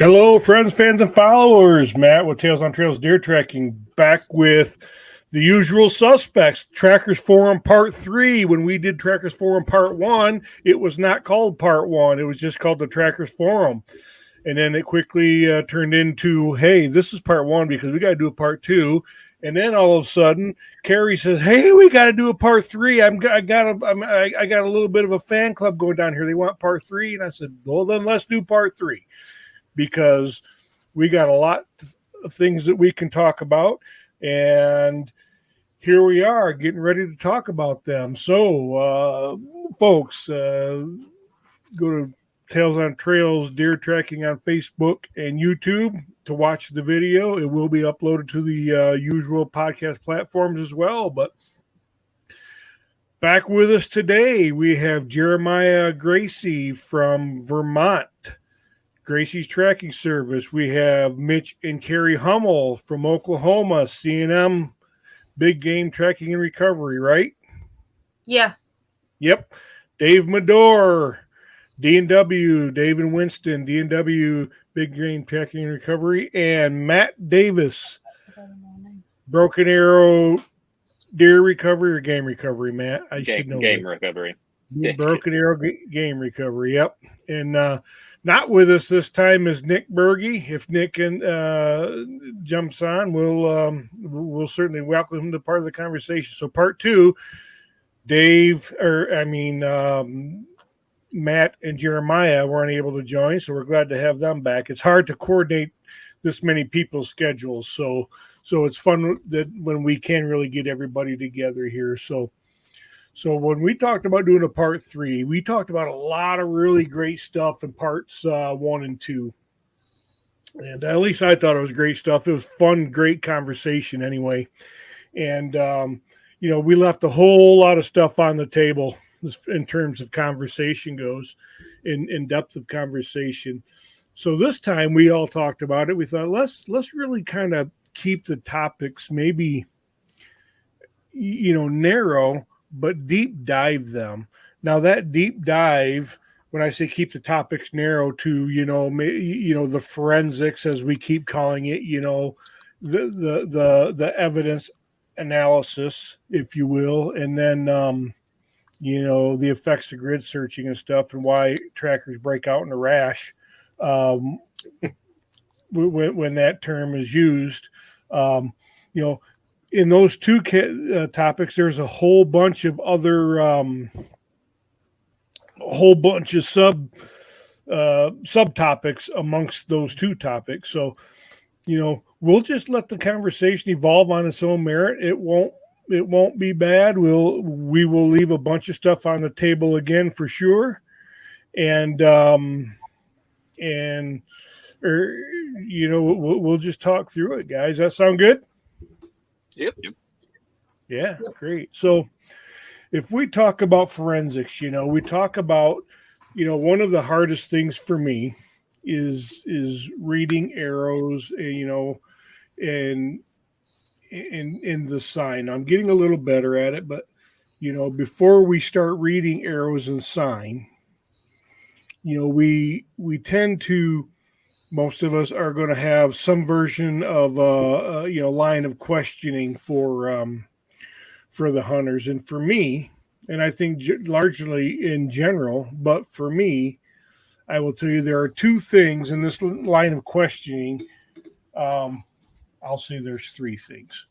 Hello, friends, fans, and followers. Matt with Tales on Trails Deer Tracking, back with the usual suspects. Trackers Forum Part 3. When we did Trackers Forum Part 1, it was not called Part 1. It was just called the Trackers Forum. And then it quickly turned into, hey, this is Part 1 because we got to do a Part 2. And then all of a sudden, Carrie says, hey, we got to do a Part 3. I got a little bit of a fan club going down here. They want Part 3. And I said, well, then let's do Part 3. Because we got a lot of things that we can talk about, and here we are getting ready to talk about them. So, folks, go to Tales on Trails Deer Tracking on Facebook and YouTube to watch the video. It will be uploaded to the usual podcast platforms as well. But back with us today, we have Jeremiah Gracie from Vermont, Gracie's Tracking Service. We have Mitch and Carrie Hummel from Oklahoma, C&M Big Game Tracking and Recovery, right? Yeah. Yep. Dave Medore, D&W, Dave and Winston, D&W Big Game Tracking and Recovery, and Matt Davis, Broken Arrow Deer Recovery or Game Recovery, Matt? I should know. Game Recovery. Broken Arrow Game Recovery, yep. And not with us this time is Nick Berge. If Nick jumps on, we'll certainly welcome him to part of the conversation. So part 2, Matt and Jeremiah weren't able to join, so we're glad to have them back. It's hard to coordinate this many people's schedules, so it's fun that when we can really get everybody together here. So when we talked about doing a part 3, we talked about a lot of really great stuff in parts 1 and 2. And at least I thought it was great stuff. It was fun, great conversation anyway. And, we left a whole lot of stuff on the table in terms of conversation goes, in depth of conversation. So this time we all talked about it. We thought, let's really kind of keep the topics maybe, narrow, but deep dive them. Now that deep dive, when I say keep the topics narrow to, the forensics, as we keep calling it, the evidence analysis, if you will, and then, the effects of grid searching and stuff and why trackers break out in a rash when that term is used, in those two topics, there's a whole bunch of other, subtopics amongst those two topics. So, we'll just let the conversation evolve on its own merit. It won't be bad. We will leave a bunch of stuff on the table again for sure, and we'll just talk through it, guys. That sound good? Yep. Yeah, great. So if we talk about forensics, we talk about, one of the hardest things for me is reading arrows, and in the sign. I'm getting a little better at it, but, before we start reading arrows and sign, we tend to, most of us are going to have some version of line of questioning for the hunters. And for me, and I think largely in general, but for me, I will tell you there are two things in this line of questioning. I'll say there's 3 things,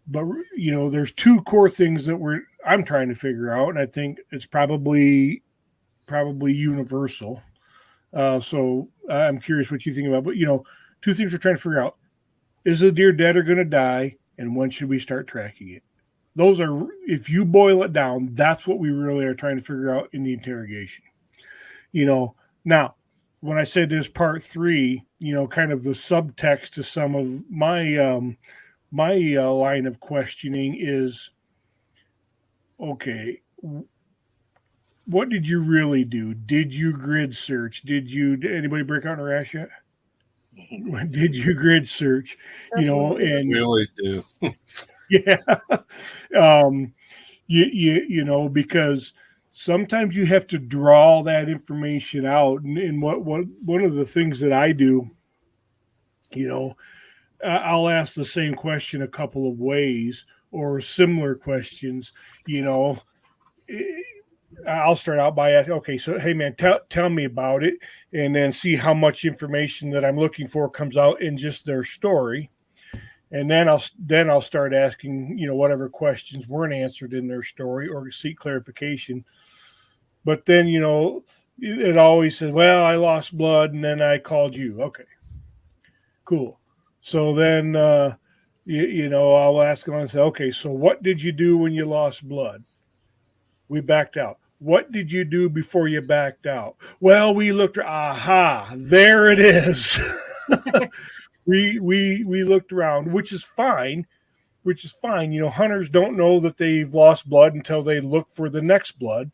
but there's 2 core things that I'm trying to figure out, and I think it's probably universal. So I'm curious what you think about, but 2 things we're trying to figure out: is the deer dead or going to die, and when should we start tracking it? Those are, if you boil it down, that's what we really are trying to figure out in the interrogation. Now when I said this part 3, kind of the subtext to some of my line of questioning is, okay, what did you really do? Did you grid search? Did anybody break out in a rash yet? Did you grid search? And we always do. Yeah. Because sometimes you have to draw that information out. And what one of the things that I do You know, I'll ask the same question a couple of ways or similar questions. You know, I'll start out by asking, okay, so hey man, tell me about it, and then see how much information that I'm looking for comes out in just their story, and then I'll start asking, whatever questions weren't answered in their story or seek clarification. But then it always says, well, I lost blood and then I called you. Okay, cool. So then I'll ask them and say, okay, so what did you do when you lost blood? We backed out. What did you do before you backed out? Well, we looked. Aha, there it is. we looked around, which is fine. Which is fine. Hunters don't know that they've lost blood until they look for the next blood.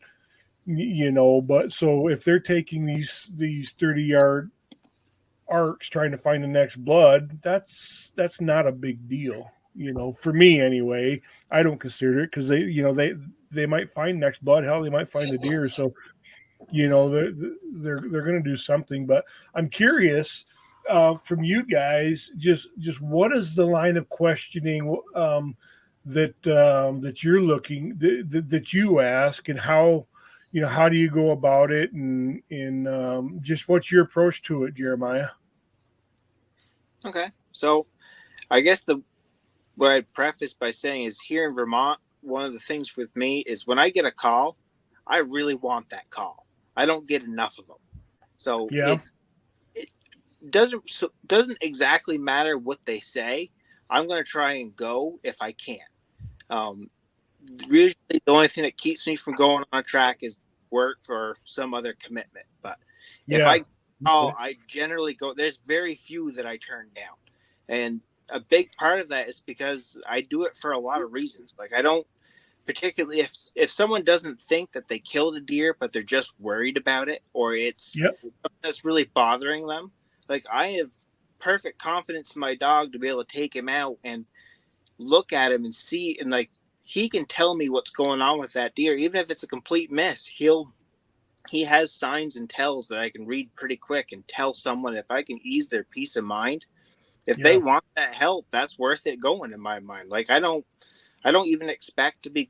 But so if they're taking these 30-yard arcs trying to find the next blood, that's not a big deal. For me anyway. I don't consider it because they might find next blood. Hell, they might find a deer. So they're going to do something. But I'm curious from you guys, just what is the line of questioning that you're looking that you ask, and how how do you go about it, and just what's your approach to it, Jeremiah? Okay, so I guess what I'd preface by saying is here in Vermont, one of the things with me is when I get a call, I really want that call. I don't get enough of them. So Yeah. it doesn't exactly matter what they say. I'm going to try and go if I can. Usually the only thing that keeps me from going on a track is work or some other commitment. But if I call, I generally go. There's very few that I turn down. And a big part of that is because I do it for a lot of reasons. Like I don't particularly if someone doesn't think that they killed a deer, but they're just worried about it, or it's that's really bothering them. Like I have perfect confidence in my dog to be able to take him out and look at him and see, and like he can tell me what's going on with that deer, even if it's a complete miss. He has signs and tells that I can read pretty quick and tell someone if I can ease their peace of mind. If they want that help, that's worth it going in my mind. Like I don't even expect to be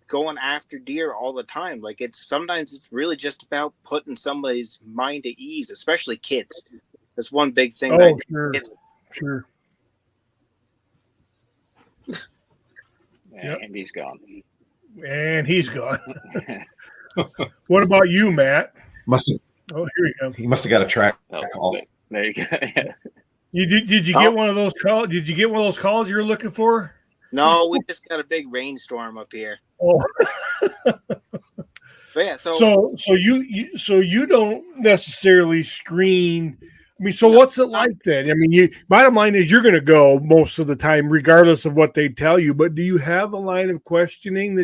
going after deer all the time. Like sometimes it's really just about putting somebody's mind at ease, especially kids. That's one big thing. Oh, sure. And he's gone. What about you, Matt? Oh, here we go. He must have got a track call. There you go. Did you get one of those calls? Did you get one of those calls you were looking for? No, we just got a big rainstorm up here. Oh. But yeah, so you don't necessarily screen. I mean, so what's it like then? I mean, bottom line is you're going to go most of the time, regardless of what they tell you. But do you have a line of questioning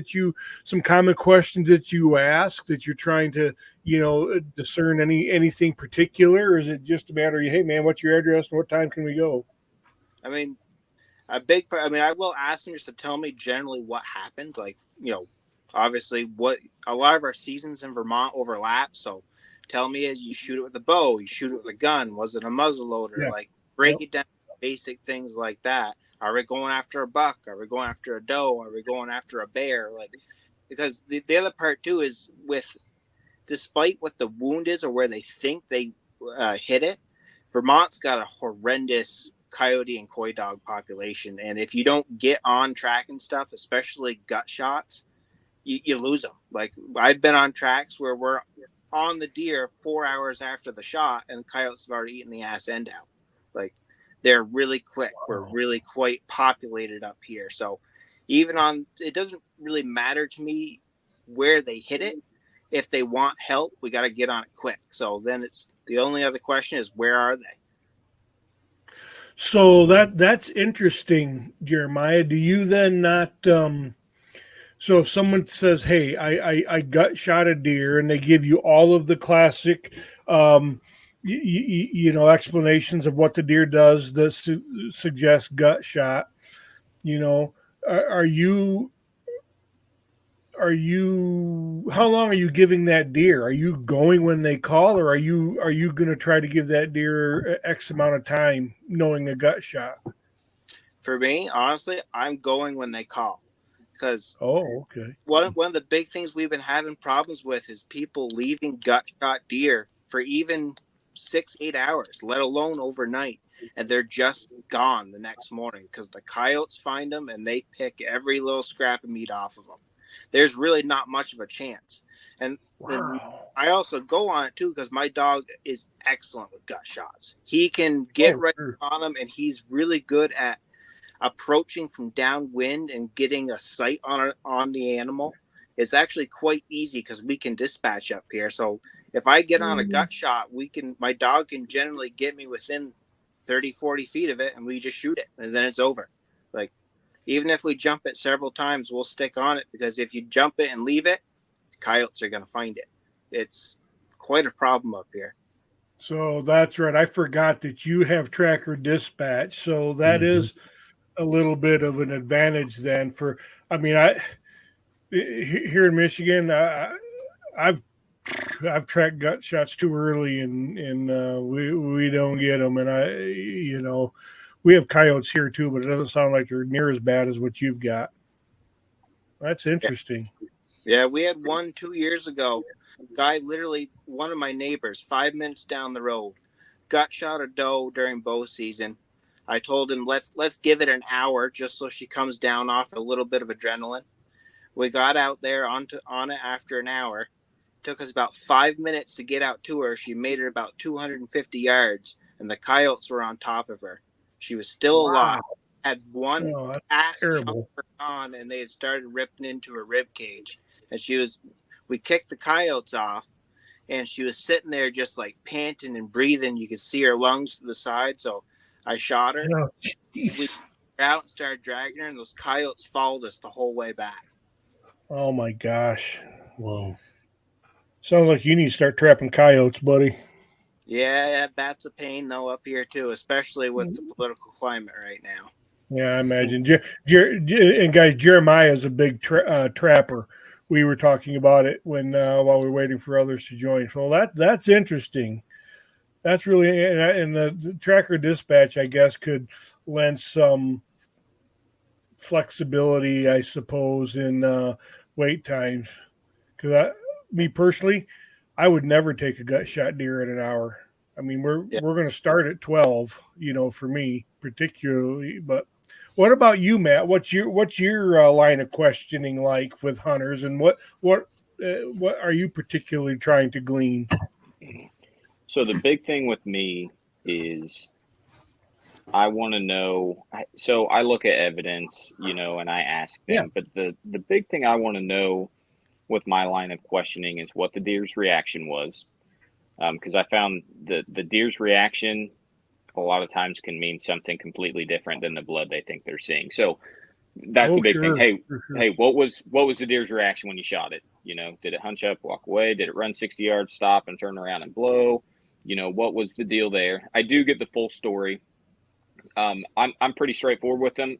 some common questions that you ask that you're trying to, discern anything particular? Or is it just a matter of, hey man, what's your address and what time can we go? I mean, I will ask them just to tell me generally what happened. Like, obviously what a lot of our seasons in Vermont overlap. So tell me as you shoot it with a bow, you shoot it with a gun. Was it a muzzleloader? Yeah. Like break it down, basic things like that. Are we going after a buck? Are we going after a doe? Are we going after a bear? Like, because the other part too is despite what the wound is or where they think they hit it, Vermont's got a horrendous coyote and coy dog population. And if you don't get on track and stuff, especially gut shots, you lose them. Like I've been on tracks where we're on the deer 4 hours after the shot and coyotes have already eaten the ass end out. Like they're really quick. We're really quite populated up here. So it doesn't really matter to me where they hit it. If they want help, we got to get on it quick. So then it's the only other question is, where are they? So that's interesting, Jeremiah. Do you then not so if someone says, hey, I gut shot a deer, and they give you all of the classic explanations of what the deer does that suggest gut shot, are you how long are you giving that deer? Are you going when they call, or are you going to try to give that deer X amount of time knowing a gut shot? For me, honestly, I'm going when they call, because Oh, okay. one of the big things we've been having problems with is people leaving gut shot deer for even 6-8 hours, let alone overnight, and they're just gone the next morning because the coyotes find them and they pick every little scrap of meat off of them. There's really not much of a chance. And then Wow. I also go on it too because my dog is excellent with gut shots. He can Oh, get right sure. on them, and he's really good at approaching from downwind and getting a sight on the animal. Is actually quite easy because we can dispatch up here. So if I get on a gut shot, my dog can generally get me within 30, 40 feet of it, and we just shoot it, and then it's over. Like, even if we jump it several times, we'll stick on it, because if you jump it and leave it, coyotes are going to find it. It's quite a problem up here. So that's right. I forgot that you have tracker dispatch. So that Mhm. is a little bit of an advantage then. Here in Michigan, I've tracked gut shots too early, and we don't get them. And we have coyotes here too, but it doesn't sound like they're near as bad as what you've got. That's interesting. Yeah, we had one 2 years ago. Guy, literally one of my neighbors, 5 minutes down the road, gut shot a doe during bow season. I told him let's give it an hour just so she comes down off a little bit of adrenaline. We got out there on it after an hour. Took us about 5 minutes to get out to her. She made it about 250 yards, and the coyotes were on top of her. She was still alive. Wow. Had one Oh, that's ass chunk terrible. of her on, and they had started ripping into her rib cage. And we kicked the coyotes off, and she was sitting there just like panting and breathing. You could see her lungs to the side. So I shot her. Oh, We geez. got out and started dragging her, and those coyotes followed us the whole way back. Oh my gosh. Whoa. Sounds like you need to start trapping coyotes, buddy. Yeah, that's a pain though up here too, especially with the political climate right now. Yeah, I imagine. And guys, Jeremiah is a big trapper. We were talking about it while we were waiting for others to join. So that's interesting. That's really, and the tracker dispatch, I guess, could lend some flexibility, I suppose, in wait times. Because me personally, I would never take a gut shot deer in an hour. I mean, we're Yeah. we're going to start at 12, for me particularly. But what about you, Matt? What's your line of questioning like with hunters, and what are you particularly trying to glean? So the big thing with me is I want to know. So I look at evidence, and I ask them. Yeah. But the big thing I want to know with my line of questioning is what the deer's reaction was, because I found the deer's reaction a lot of times can mean something completely different than the blood they think they're seeing. So that's the big thing. Hey, Sure. what was the deer's reaction when you shot it? Did it hunch up, walk away? Did it run 60 yards, stop, and turn around and blow? What was the deal there? I do get the full story. I'm pretty straightforward with them.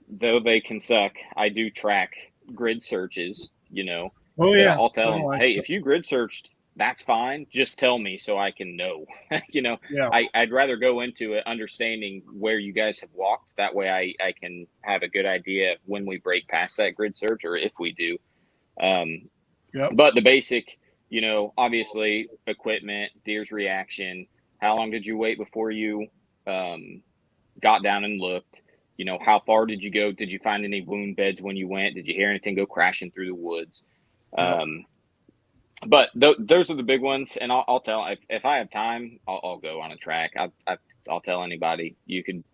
Though they can suck, I do track grid searches. Oh But yeah. I'll tell them, Oh, hey, if you grid searched, that's fine. Just tell me so I can know. yeah. I'd rather go into it understanding where you guys have walked. That way I can have a good idea when we break past that grid search, or if we do. Yep. But the basic, obviously equipment, deer's reaction, how long did you wait before you got down and looked? How far did you go? Did you find any wound beds when you went? Did you hear anything go crashing through the woods? Yep. But those are the big ones, and I'll tell if I have time, I'll go on a track. I'll tell anybody you could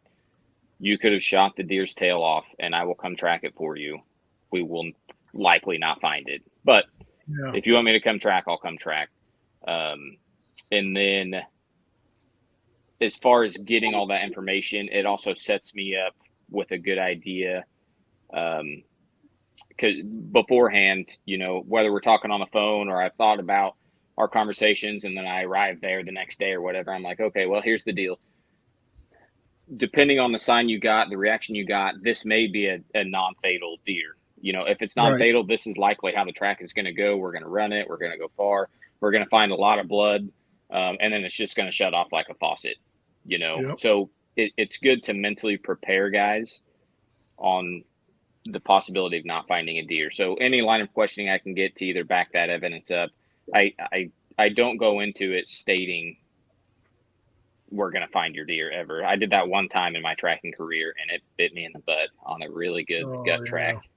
have shot the deer's tail off, and I will come track it for you. We will likely not find it, but Yeah. if you want me to come track, I'll come track. And then as far as getting all that information, it also sets me up with a good idea. Because beforehand, whether we're talking on the phone or I've thought about our conversations and then I arrive there the next day or whatever, I'm like, okay, well, here's the deal. Depending on the sign you got, the reaction you got, this may be a non-fatal deer. If it's not Right. fatal, this is likely how the track is going to go. We're going to run it. We're going to go far. We're going to find a lot of blood. And then it's just going to shut off like a faucet, Yep. So it's good to mentally prepare guys on the possibility of not finding a deer. So any line of questioning I can get to either back that evidence up. I don't go into it stating we're going to find your deer ever. I did that one time in my tracking career, and it bit me in the butt on a really good gut track,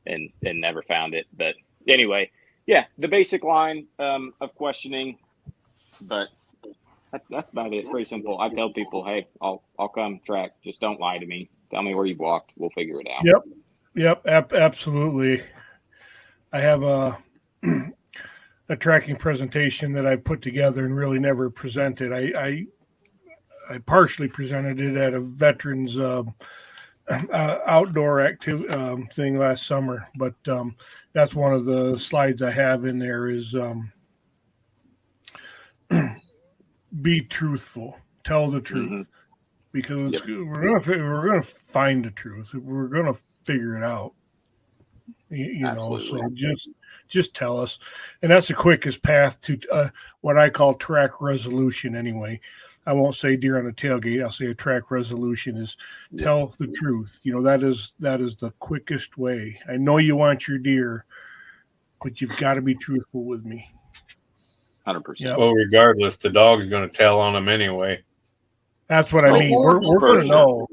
and never found it. But anyway, yeah, the basic line of questioning, but that's about it. It's pretty simple. I tell people, hey, I'll come track. Just don't lie to me. Tell me where you've walked. We'll figure it out. Yep. Absolutely. I have a tracking presentation that I've put together and really never presented. I partially presented it at a veterans outdoor activity thing last summer, but that's one of the slides I have in there is be truthful, tell the truth, because we're gonna find the truth. We're gonna figure it out. So just tell us, and that's the quickest path to what I call track resolution. Anyway, I won't say deer on a tailgate. I'll say a track resolution is tell the truth. That is the quickest way. I know you want your deer, but you've got to be truthful with me. 100%. Well, regardless, the dog's going to tell on them anyway. That's what I mean. We're going to know.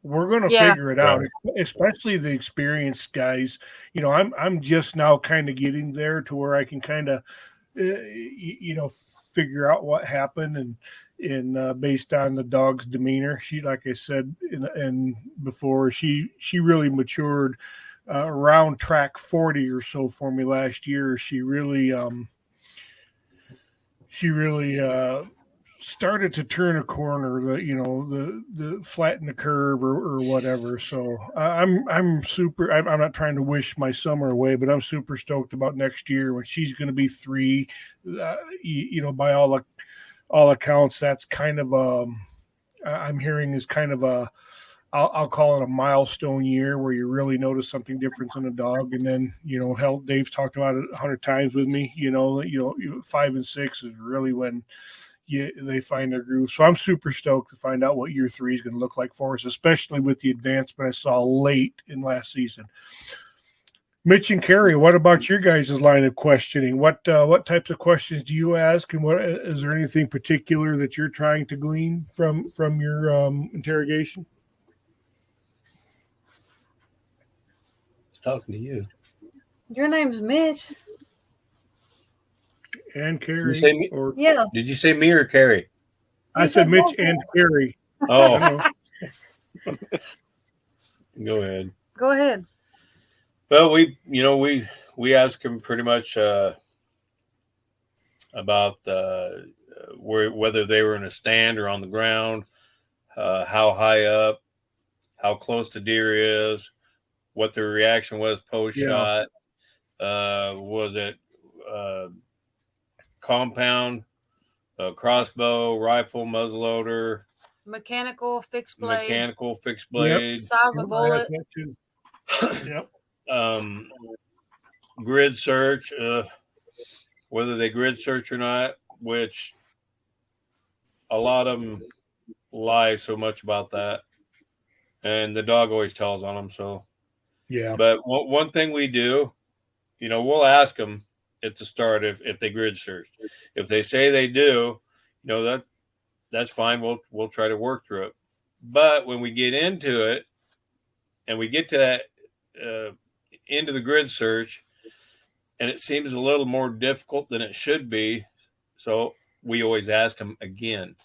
We're going to figure it out, especially the experienced guys. I'm just now kind of getting there to where I can kind of, figure out what happened and based on the dog's demeanor. She, like I said, and before, she really matured around track 40 or so for me last year. She really started to turn a corner, the flatten the curve or whatever. So I'm super. I'm not trying to wish my summer away, but I'm super stoked about next year when she's going to be 3. By all accounts, that's kind of I'm hearing is kind of a. I'll call it a milestone year where you really notice something different in a dog. And then, hell, Dave's talked about it 100 times with me, 5 and 6 is really when they find their groove. So I'm super stoked to find out what year 3 is going to look like for us, especially with the advancement I saw late in last season. Mitch and Carrie, what about your guys' line of questioning? What types of questions do you ask, and what is there anything particular that you're trying to glean from your interrogation? Talking to you. Your name's Mitch. And Carrie. Yeah. Did you say me or Carrie? I said Mitch and Carrie. Oh. Go ahead. Go ahead. Well, we asked him pretty much about whether they were in a stand or on the ground, how high up, how close the deer is, what their reaction was post-shot. Was it compound, crossbow, rifle, muzzleloader, Mechanical, fixed blade. blade, Size of bullet. Yep. Grid search, whether they grid search or not, which a lot of them lie so much about that. And the dog always tells on them, so. Yeah. But one thing we do, we'll ask them at the start if they grid search. If they say they do, that's fine. We'll try to work through it. But when we get into it and we get to that into the grid search, and it seems a little more difficult than it should be, so we always ask them again.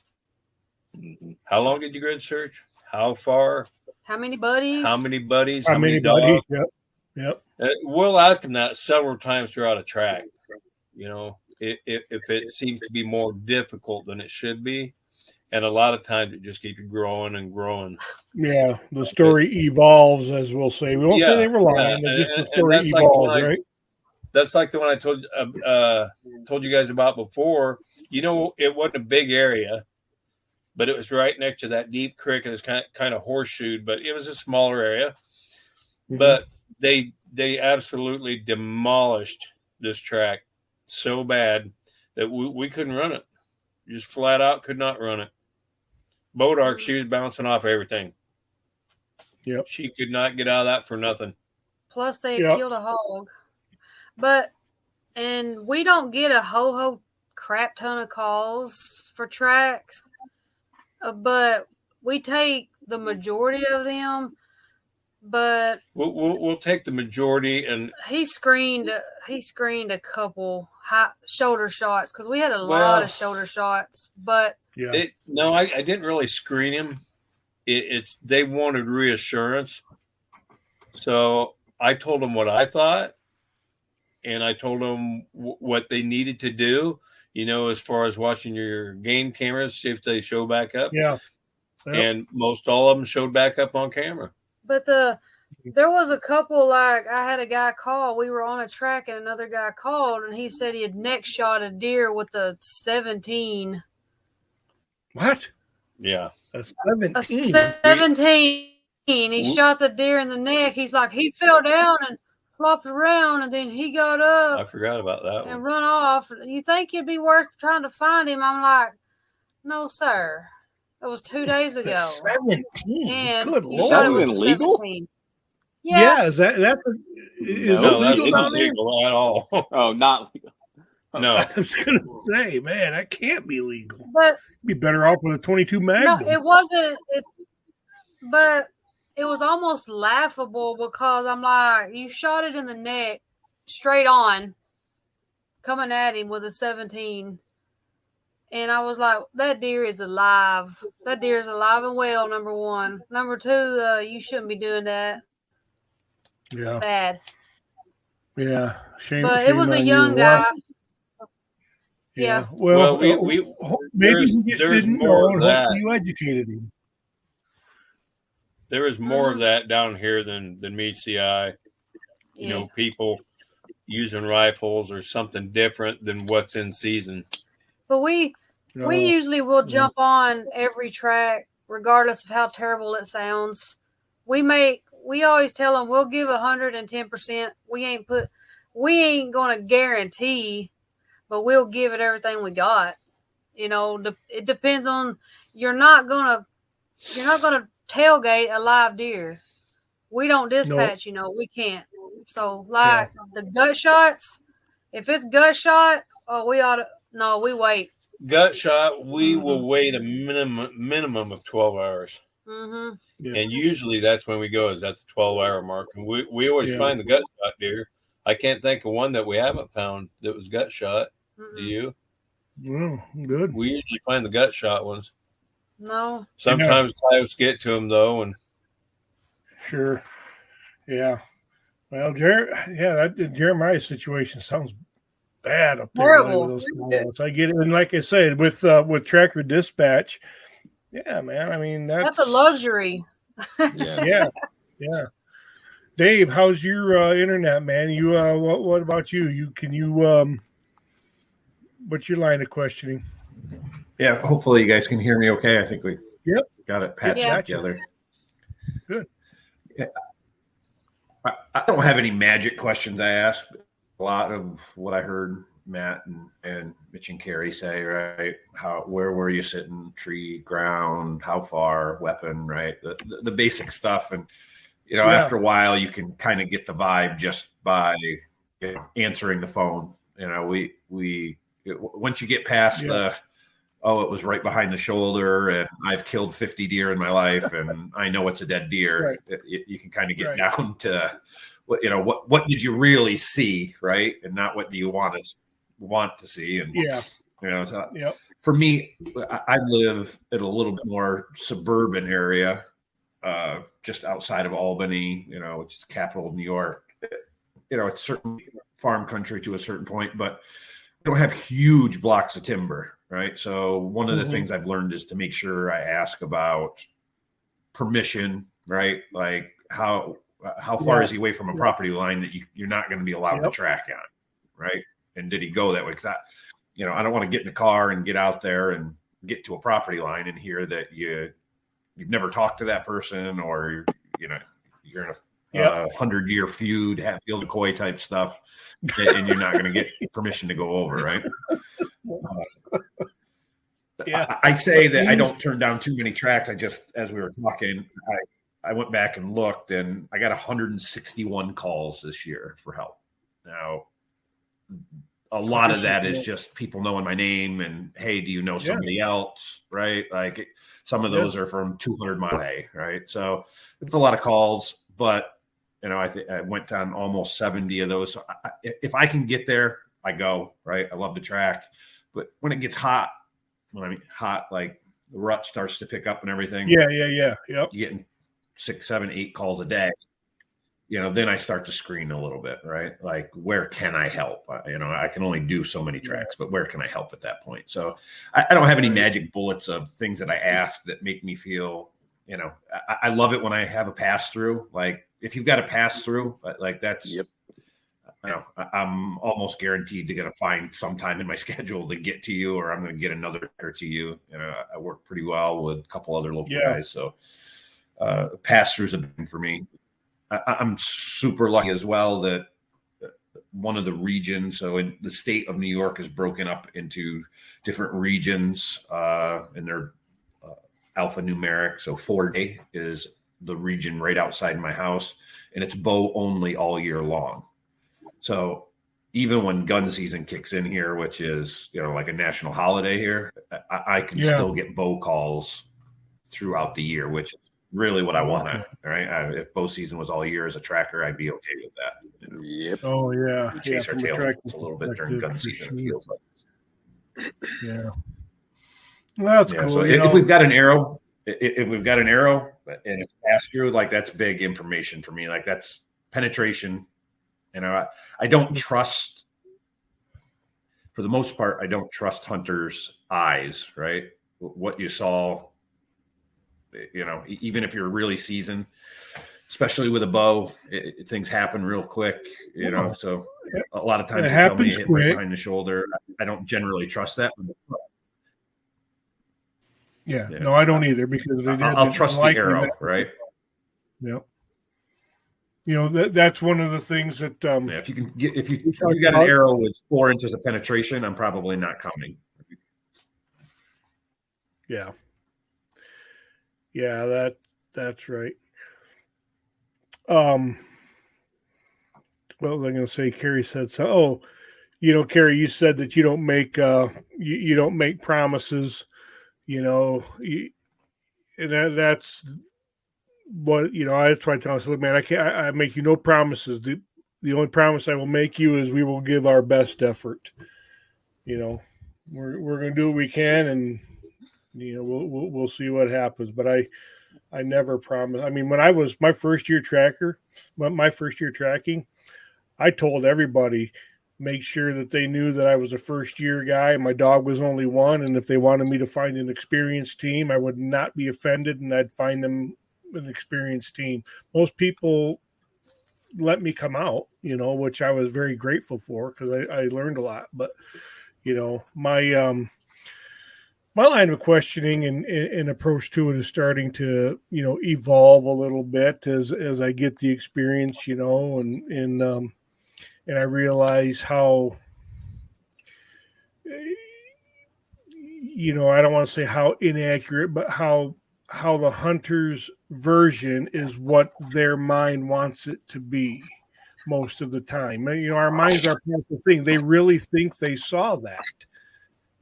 How long did you grid search? How far? How many buddies? How many buddies? How many dogs? Yep. We'll ask them that several times throughout a track. If it seems to be more difficult than it should be, and a lot of times it just keeps growing and growing. Yeah, the story evolves, as we'll say. We won't say they were lying. Just the story evolves, right? That's like the one I told you guys about before. It wasn't a big area, but it was right next to that deep creek, and it's kind of horseshoed, but it was a smaller area. Mm-hmm. But they they absolutely demolished this track so bad that we couldn't run it. Just flat out could not run it. Bodark, she was bouncing off everything. Yep. She could not get out of that for nothing. Plus, they Yep. killed a hog. And we don't get a whole crap ton of calls for tracks, but we take the majority of them. But We'll take the majority, and he screened a couple high shoulder shots because we had a lot of shoulder shots. But Yeah. I didn't really screen him. It's they wanted reassurance, so I told them what I thought, and I told them what they needed to do. As far as watching your game cameras, see if they show back up. Yeah. Yep. And most all of them showed back up on camera. But there was a couple, like I had a guy call. We were on a track and another guy called and he said he had neck shot a deer with a 17. What? Yeah. A A 17. 17. He shot the deer in the neck. He's like, he fell down and flopped around and then he got I up forgot about that and one. run off. You think it'd be worth trying to find him? I'm like, no, sir. It was 2 days ago. 17. And Good you Lord. shot it Even with a legal? 17. Yeah. Yeah. Is that is No, it that's legal not down there? legal at all. Oh, not legal. No. I was gonna say, man, that can't be legal. But Be better off with a 22 Magnum. no, it wasn't. But it was almost laughable because I'm like, you shot it in the neck, straight on, coming at him with a 17, and I was like, that deer is alive. That deer is alive and well. Number one. Number two, you shouldn't be doing that. Yeah, Bad. yeah. Shame. But it shame was a on young you. guy. Yeah. Yeah. Well, we maybe there's- he just there's didn't more know, of and that. hopefully you educated him. There is more Mhm. of that down here than meets the eye. Yeah. People using rifles or something different than what's in season. But we No. usually will jump on every track, regardless of how terrible it sounds. We always tell them we'll give 110%. We ain't gonna guarantee, but we'll give it everything we got. It depends on. You're not gonna tailgate a live deer. We don't dispatch. We can't. So the gut shots. If it's gut shot, we wait. Gut shot, we will wait a minimum of 12 hours. Mm-hmm. Yeah. And usually that's when we go, is that's the 12-hour mark. And we always Yeah. find the gut shot deer. I can't think of one that we haven't found that was gut shot. Do you? Oh, good. We usually find the gut shot ones. No. Sometimes coyotes get to them though, and Sure. Yeah. Well, Jeremiah's situation sounds bad up there really, with those callouts. I get it, and like I said, with Tracker Dispatch, yeah, man. I mean, That's a luxury. Yeah. Dave, how's your internet, man? You what about you? What's your line of questioning? Yeah, hopefully you guys can hear me okay. I think we got it patched Yeah. together. Good. Yeah. I don't have any magic questions I ask. A lot of what I heard Matt and Mitch and Carrie say, right? Where were you sitting? Tree, ground, how far, weapon, right? The basic stuff. And, after a while, you can kind of get the vibe just by answering the phone. Once you get past it was right behind the shoulder and I've killed 50 deer in my life and I know it's a dead deer. Right. You can kind of get down to what did you really see, right? And not what do you want to see. And for me, I live in a little bit more suburban area, just outside of Albany, which is the capital of New York. It's certainly farm country to a certain point, but we don't have huge blocks of timber. Right. So one of the things I've learned is to make sure I ask about permission, right? Like how far is he away from a property line that you're not going to be allowed to track on, right? And did he go that way? Because I don't want to get in the car and get out there and get to a property line and hear that you've never talked to that person or you're in a 100-year feud, Hatfield McCoy type stuff, and you're not going to get permission to go over, right? I say that I don't turn down too many tracks. I just, as we were talking, I went back and looked, and I got 161 calls this year for help. Now, a lot of that is just people knowing my name and, hey, do you know somebody else, right? Like some of those are from 200 mile away, right? So it's a lot of calls, but I went down almost 70 of those. So if I can get there, I go, right? I love the track, but when it gets hot, like the rut starts to pick up and everything. Yep. You're getting 6, 7, 8 calls a day. Then I start to screen a little bit, right? Like, where can I help? I can only do so many tracks, but where can I help at that point? So I don't have any magic bullets of things that I ask that make me feel, I love it when I have a pass through. Like, if you've got a pass through, like that's, I'm almost guaranteed to get to find some time in my schedule to get to you, or I'm going to get another letter to you. I work pretty well with a couple other local guys. So pass throughs have been for me. I'm super lucky as well that one of the regions, so in the state of New York, is broken up into different regions, and they're alphanumeric. So 4A is the region right outside my house, and it's bow only all year long. So even when gun season kicks in here, which is like a national holiday here, I can still get bow calls throughout the year, which is really what I want to, right? If bow season was all year as a tracker, I'd be okay with that. Yep. Oh yeah. We chase our tails a little bit during gun season. It feels like. Yeah. Well, that's cool. So if we've got an arrow, and it's passed through, like that's big information for me. Like that's penetration. I don't trust, for the most part, I don't trust hunters' eyes, right? What you saw. Even if you're really seasoned, especially with a bow, things happen real quick, so a lot of times it tell me happens hit quick. Right behind the shoulder. I don't generally trust that. No, I don't either, because I'll trust the arrow, right? Yep. That's one of the things that if you got an arrow with 4 inches of penetration, I'm probably not coming. Yeah, that's right. What was I going to say? Carrie said so. Oh, Carrie, you said that you don't make you don't make promises. And that's what that's why I tell myself, look, man, I make you no promises. The only promise I will make you is we will give our best effort. We're going to do what we can, and we'll see what happens. But I never promise. I mean, when I was my first year tracking, I told everybody, make sure that they knew that I was a first year guy. My dog was only one, and if they wanted me to find an experienced team, I would not be offended, and I'd find them an experienced team. Most people let me come out, which I was very grateful for, because I learned a lot. But my line of questioning and approach to it is starting to, evolve a little bit as I get the experience, and I realize how, I don't want to say how inaccurate, but how the hunter's version is what their mind wants it to be most of the time. Our minds are a powerful thing. They really think they saw that.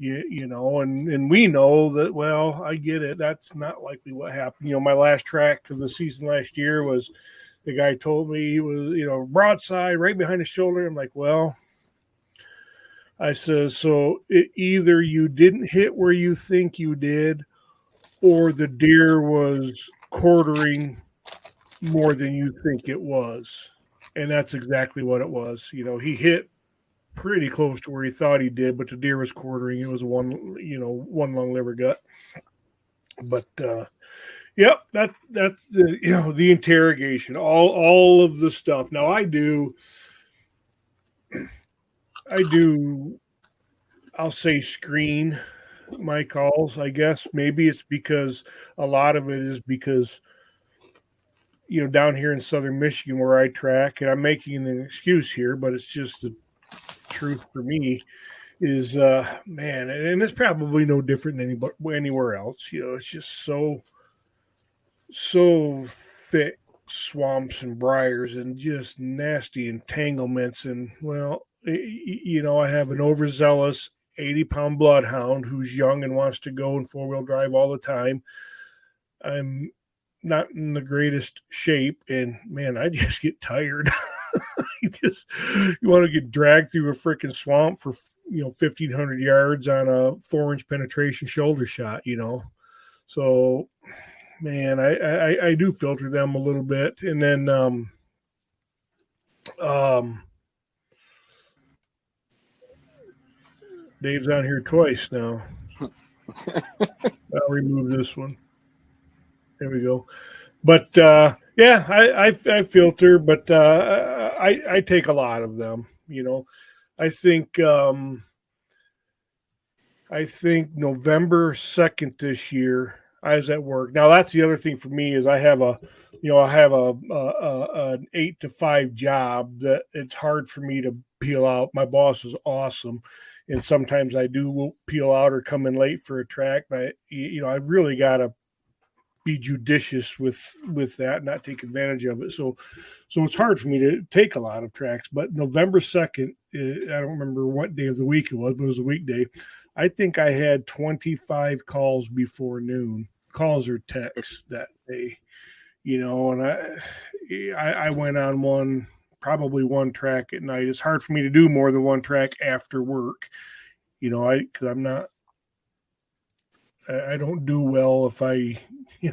And we know that, well, I get it. That's not likely what happened. My last track of the season last year was, the guy told me he was, broadside right behind his shoulder. I'm like, well, I says, so either you didn't hit where you think you did, or the deer was quartering more than you think it was. And that's exactly what it was. He hit pretty close to where he thought he did, but the deer was quartering. It was one long liver gut. But yep, that's the the interrogation, all of the stuff. Now I do, I'll say screen my calls. I guess maybe it's because a lot of it is because down here in southern Michigan where I track, and I'm making an excuse here, but it's just the truth for me, is man, and it's probably no different than anywhere else. It's just so thick swamps and briars and just nasty entanglements. And I have an overzealous 80-pound bloodhound who's young and wants to go in 4-wheel drive all the time. I'm not in the greatest shape, and man, I just get tired. You want to get dragged through a freaking swamp for 1,500 yards on a 4-inch penetration shoulder shot. So man, I do filter them a little bit, and then Dave's on here twice now. I'll remove this one. There we go. But yeah, I filter, but I take a lot of them. I think November 2nd this year, I was at work. Now that's the other thing for me is I have an 8 to 5 job that it's hard for me to peel out. My boss is awesome, and sometimes I do peel out or come in late for a track. But I've really got to be judicious with that, not take advantage of it. So it's hard for me to take a lot of tracks. But November 2nd, I don't remember what day of the week it was, but it was a weekday. I think I had 25 calls before noon, calls or texts that day, and I went on probably one track at night. It's hard for me to do more than one track after work, because I don't do well if I,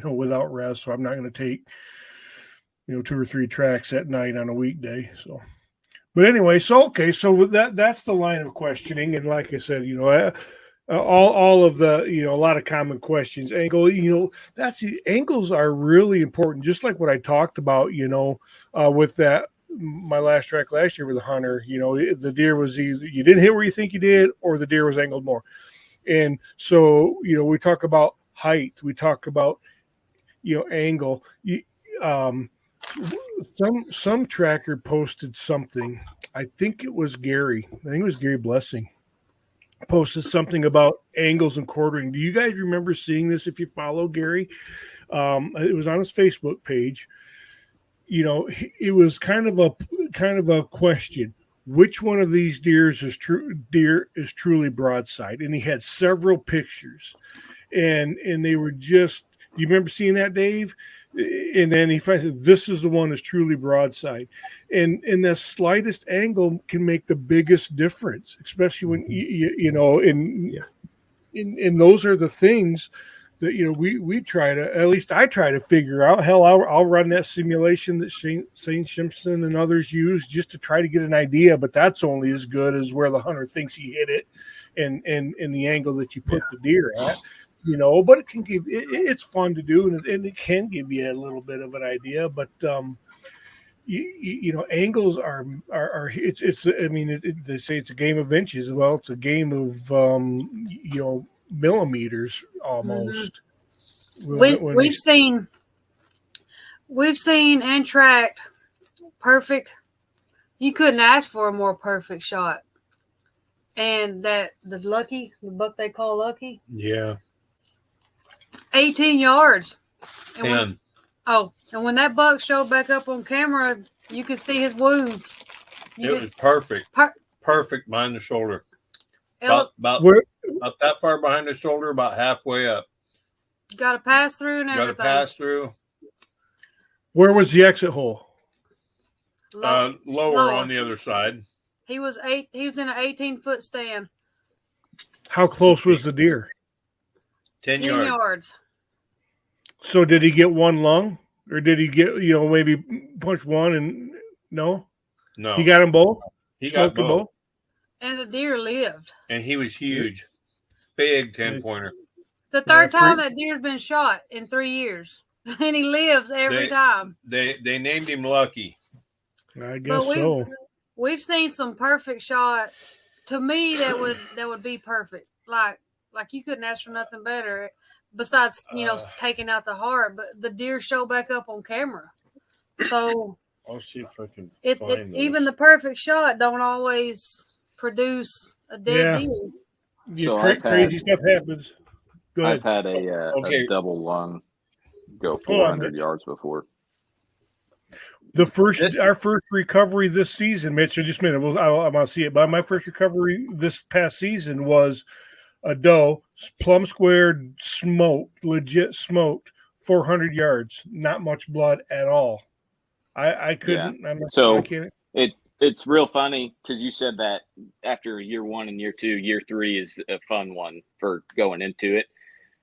without rest. So I'm not going to take, 2 or 3 tracks at night on a weekday. So, but anyway, so that's the line of questioning. And like I said, all of the, a lot of common questions. Angle, angles are really important. Just like what I talked about, with that, my last track last year with the hunter, the deer was either you didn't hit where you think you did, or the deer was angled more. And so, we talk about height, we talk about, angle. Some tracker posted something. I think it was Gary Blessing posted something about angles and quartering. Do you guys remember seeing this? If you follow Gary, it was on his Facebook page. It was kind of a question. Which one of these deer is truly broadside? And he had several pictures, and they were just. You remember seeing that, Dave? And then he finds this is the one that's truly broadside, and the slightest angle can make the biggest difference, especially when and those are the things that we try to, at least I try to figure out. Hell, I'll run that simulation that Shane Simpson and others use just to try to get an idea, but that's only as good as where the hunter thinks he hit it, and the angle that you put the deer at. But it can give it's fun to do, and it can give you a little bit of an idea. But angles are it's I mean they say it's a game of inches. Well, it's a game of millimeters almost. Mm-hmm. We've seen and tracked perfect. You couldn't ask for a more perfect shot. And the buck they call Lucky. Yeah. 18 yards. 10. And when that buck showed back up on camera, you could see his wounds. It was perfect. Perfect behind the shoulder. About that far behind the shoulder, about halfway up. Got to pass through and everything. Got to pass through. Where was the exit hole? Lower on the other side. He was in an 18-foot stand. How close was the deer? 10 yards. So did he get one lung, or did he get maybe punch one and no? He got them both. He got them both. And the deer lived. And he was huge, big 10-pointer. The third time that deer's been shot in 3 years, and he lives every time. They named him Lucky. I guess so. We've seen some perfect shot. To me, that would be perfect. Like you couldn't ask for nothing better. Besides, taking out the heart, but the deer show back up on camera. So I'll see if I can it even the perfect shot don't always produce a dead deer. So crazy stuff happens. Go ahead. I've had a double lung go 400 yards before. Our first recovery this season, Mitch. Just a minute, I'm gonna see it. But my first recovery this past season was a doe, plumb squared, legit smoked, 400 yards, not much blood at all. I couldn't. Yeah. It's real funny because you said that after year 1 and year 2, year 3 is a fun one for going into it.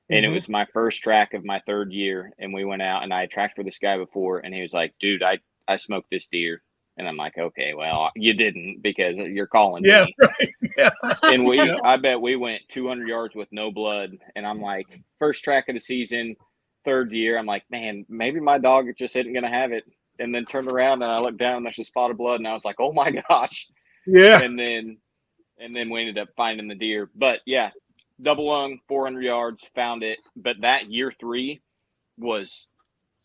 And it was my first track of my 3rd year, and we went out, and I had tracked for this guy before, and he was like, "Dude, I smoked this deer." And I'm like, "Okay, well, you didn't because you're calling me." Right. Yeah. And I bet we went 200 yards with no blood. And I'm like, first track of the season, 3rd year. I'm like, man, maybe my dog just isn't going to have it. And then turned around and I looked down and there's a spot of blood. And I was like, oh my gosh. Yeah. And then we ended up finding the deer. But yeah, double lung, 400 yards, found it. But that year 3 was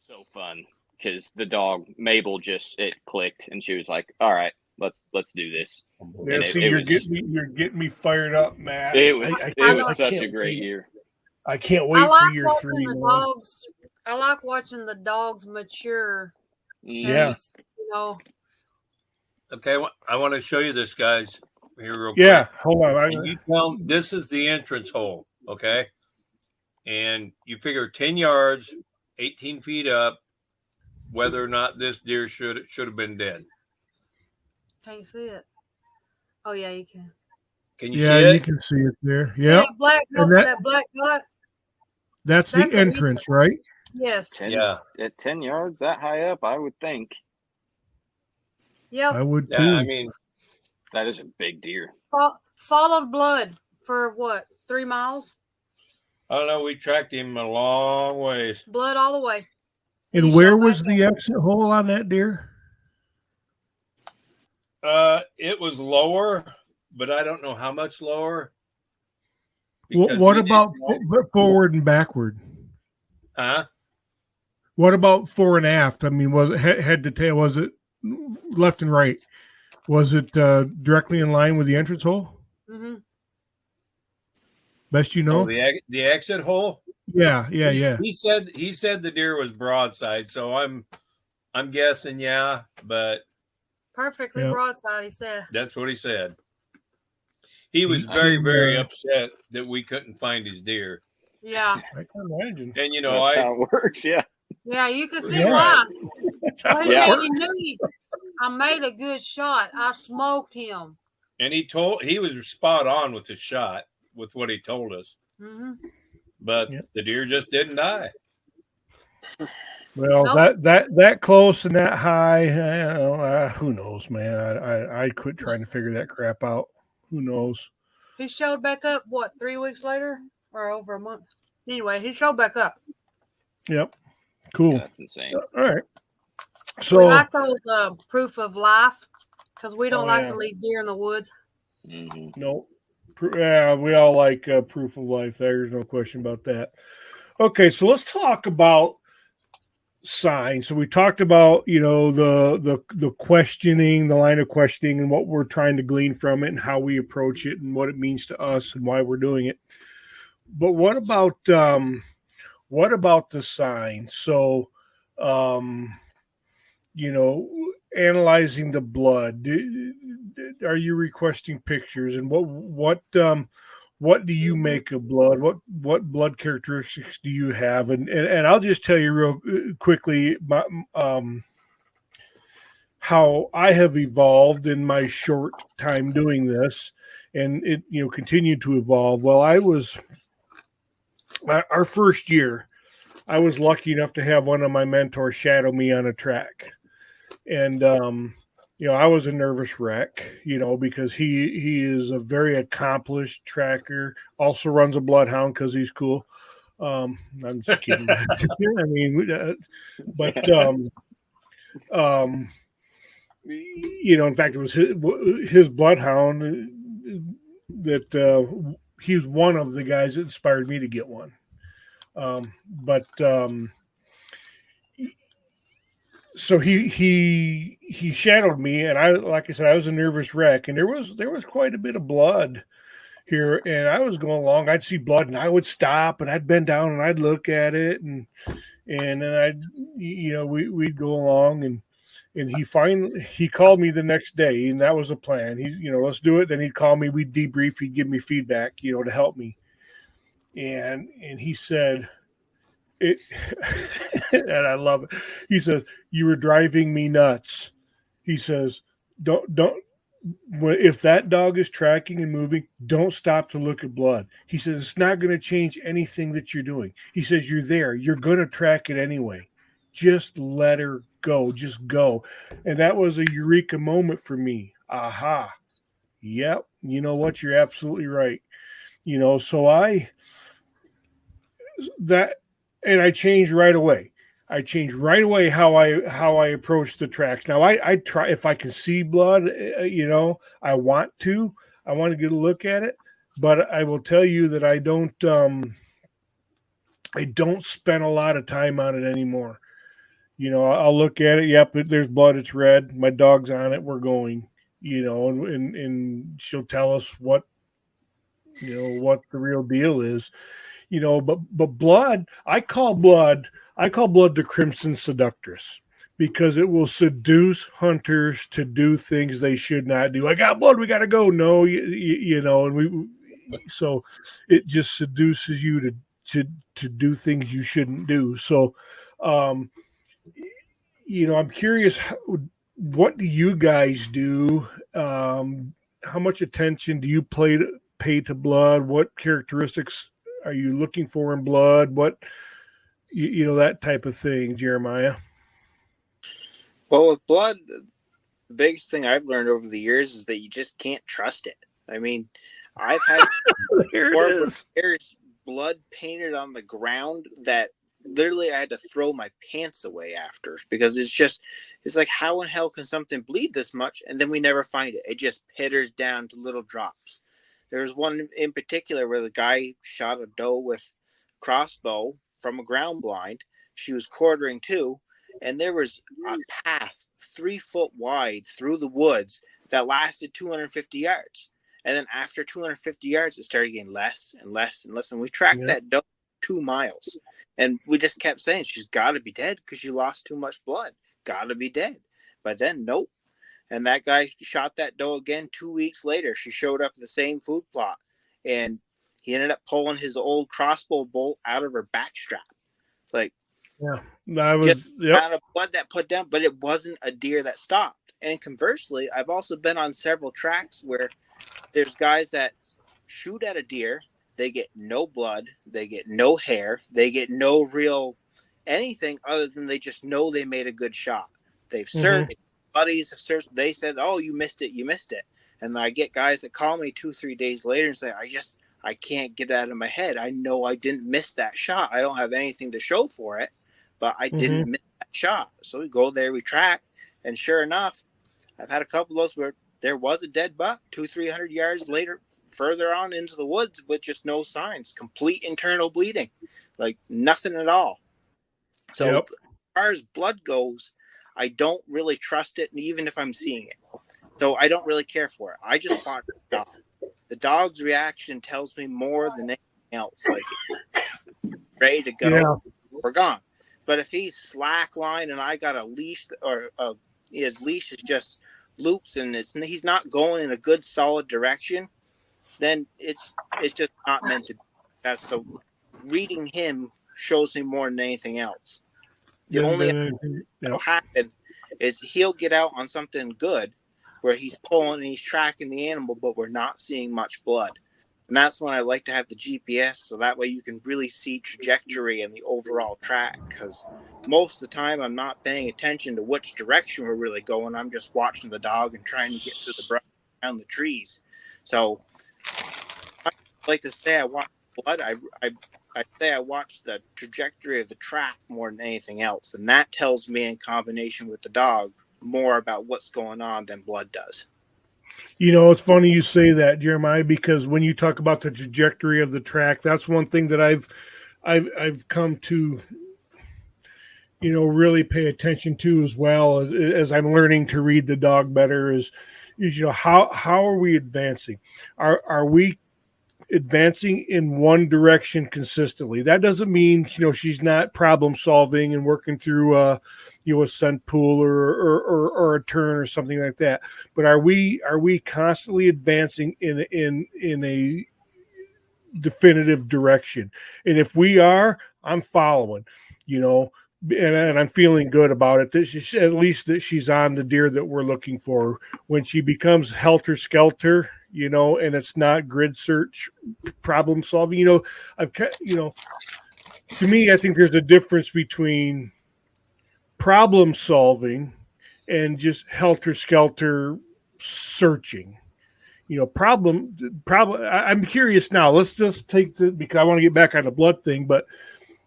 so fun because the dog Mabel it clicked and she was like, all right, let's do this. Yeah, you're getting me fired up, Matt. It was such a great year. I can't wait for year 3. I like watching the dogs mature. Yes. Okay, I want to show you this, guys. Here real quick. Yeah, hold on. You tell this is the entrance hole, okay? And you figure 10 yards, 18 feet up, whether or not this deer should have been dead. Can't see it. Oh yeah, you can. Can you see it? You can see it there. Yeah. That black dot. That's the entrance, right? Yes. At 10 yards, that high up, I would think. Yeah. I would too. Yeah, I mean, that is a big deer. Followed blood for what? 3 miles? I don't know. We tracked him a long ways. Blood all the way. And where was the exit hole on that deer? It was lower, but I don't know how much lower. What about forward and backward? Huh? What about fore and aft? I mean, was it head to tail? Was it left and right? Was it directly in line with the entrance hole? Mm-hmm. Best you know. Oh, the exit hole. Yeah. He said the deer was broadside, so I'm guessing but perfectly broadside. He said that's what he said. He was very, very upset that we couldn't find his deer. Yeah, I can imagine. And that's how it works. Yeah. Yeah, you can see why. He knew I made a good shot. I smoked him. And he was spot on with his shot with what he told us. Mm-hmm. But the deer just didn't die. Well, that close and that high, who knows, man? I quit trying to figure that crap out. Who knows? He showed back up, 3 weeks later? Or over a month? Anyway, he showed back up. Yep. Cool. Yeah, that's insane. All right. So we like those proof of life because we don't like to leave deer in the woods. Mm-hmm. No. Yeah, we all like proof of life. There's no question about that. Okay, so let's talk about signs. So we talked about, the questioning, the line of questioning, and what we're trying to glean from it, and how we approach it, and what it means to us, and why we're doing it. But what about the signs? So, analyzing the blood. Are you requesting pictures, and what do you make of blood? What blood characteristics do you have? And I'll just tell you real quickly how I have evolved in my short time doing this, and it continued to evolve. Well, our first year, I was lucky enough to have one of my mentors shadow me on a track, and I was a nervous wreck, because he is a very accomplished tracker, also runs a bloodhound because he's cool. I'm just kidding. I mean, in fact, it was his bloodhound that he was one of the guys that inspired me to get one. so he shadowed me, and like I said, I was a nervous wreck, and there was quite a bit of blood here, and I was going along. I'd see blood, and I would stop, and I'd bend down, and I'd look at it, and then I'd, we'd go along, and he called me the next day, and that was the plan. Let's do it. Then he'd call me, we'd debrief, he'd give me feedback, to help me, and he said it, and I love it. He says, "You were driving me nuts." He says, "Don't." If that dog is tracking and moving, don't stop to look at blood. He says, it's not going to change anything that you're doing. He says, you're there. You're going to track it anyway. Just let her go. Just go. And that was a eureka moment for me. Aha. Yep. You know what? You're absolutely right. So I changed right away. I changed right away how I approach the tracks. Now I try, if I can see blood, I want to get a look at it, but I will tell you that I don't spend a lot of time on it anymore. I'll look at it. Yep, there's blood. It's red. My dog's on it. We're going. And she'll tell us what the real deal is. But blood, I call blood the crimson seductress, because it will seduce hunters to do things they should not do. I got blood, we got to go. No, so it just seduces you to do things you shouldn't do. So, I'm curious, what do you guys do? How much attention do you pay to blood? What characteristics are you looking for in blood? What, that type of thing, Jeremiah? Well, with blood, the biggest thing I've learned over the years is that you just can't trust it. I mean, I've had there's blood painted on the ground that literally I had to throw my pants away after, because it's like, how in hell can something bleed this much? And then we never find it. It just pitters down to little drops. There was one in particular where the guy shot a doe with crossbow from a ground blind. She was quartering too, and there was a path 3 foot wide through the woods that lasted 250 yards. And then after 250 yards, it started getting less and less and less. And we tracked that doe 2 miles, and we just kept saying, she's got to be dead because she lost too much blood. Got to be dead. But then, nope. And that guy shot that doe again 2 weeks later. She showed up at the same food plot, and he ended up pulling his old crossbow bolt out of her backstrap. Like, that was amount of blood that put down, but it wasn't a deer that stopped. And conversely, I've also been on several tracks where there's guys that shoot at a deer. They get no blood. They get no hair. They get no real anything other than they just know they made a good shot. They've searched. Buddies have searched. They said, "Oh, you missed it. You missed it." And I get guys that call me 2-3 days later and say, I can't get it out of my head. I know I didn't miss that shot. I don't have anything to show for it, but I didn't miss that shot. So we go there, we track, and sure enough, I've had a couple of those where there was a dead buck 200-300 yards later, further on into the woods with just no signs, complete internal bleeding, like nothing at all. So as far as blood goes, I don't really trust it, and even if I'm seeing it. So I don't really care for it. I just watch the dog. The dog's reaction tells me more than anything else. Like, ready to go, we're gone. But if he's slack line and I got a leash, or his leash is just loops and he's not going in a good solid direction, then it's just not meant to be. That's so reading him shows me more than anything else. The only thing that'll happen is he'll get out on something good where he's pulling and he's tracking the animal, but we're not seeing much blood. And that's when I like to have the GPS, so that way you can really see trajectory and the overall track, because most of the time I'm not paying attention to which direction we're really going. I'm just watching the dog and trying to get through the brush around the trees. So I like to say I watch blood. I say I watch the trajectory of the track more than anything else, and that tells me, in combination with the dog, more about what's going on than blood does. It's funny you say that, Jeremiah, because when you talk about the trajectory of the track, that's one thing that I've come to, really pay attention to as well as I'm learning to read the dog better is how are we advancing? Are we advancing in one direction consistently? That doesn't mean she's not problem solving and working through a scent pool or a turn or something like that. But are we constantly advancing in a definitive direction? And if we are, I'm following, and I'm feeling good about it. That at least that she's on the deer that we're looking for. When she becomes helter skelter, and it's not grid search problem solving, to me, I think there's a difference between problem solving and just helter skelter searching. Problem. I'm curious now. Let's just take because I want to get back on the blood thing, but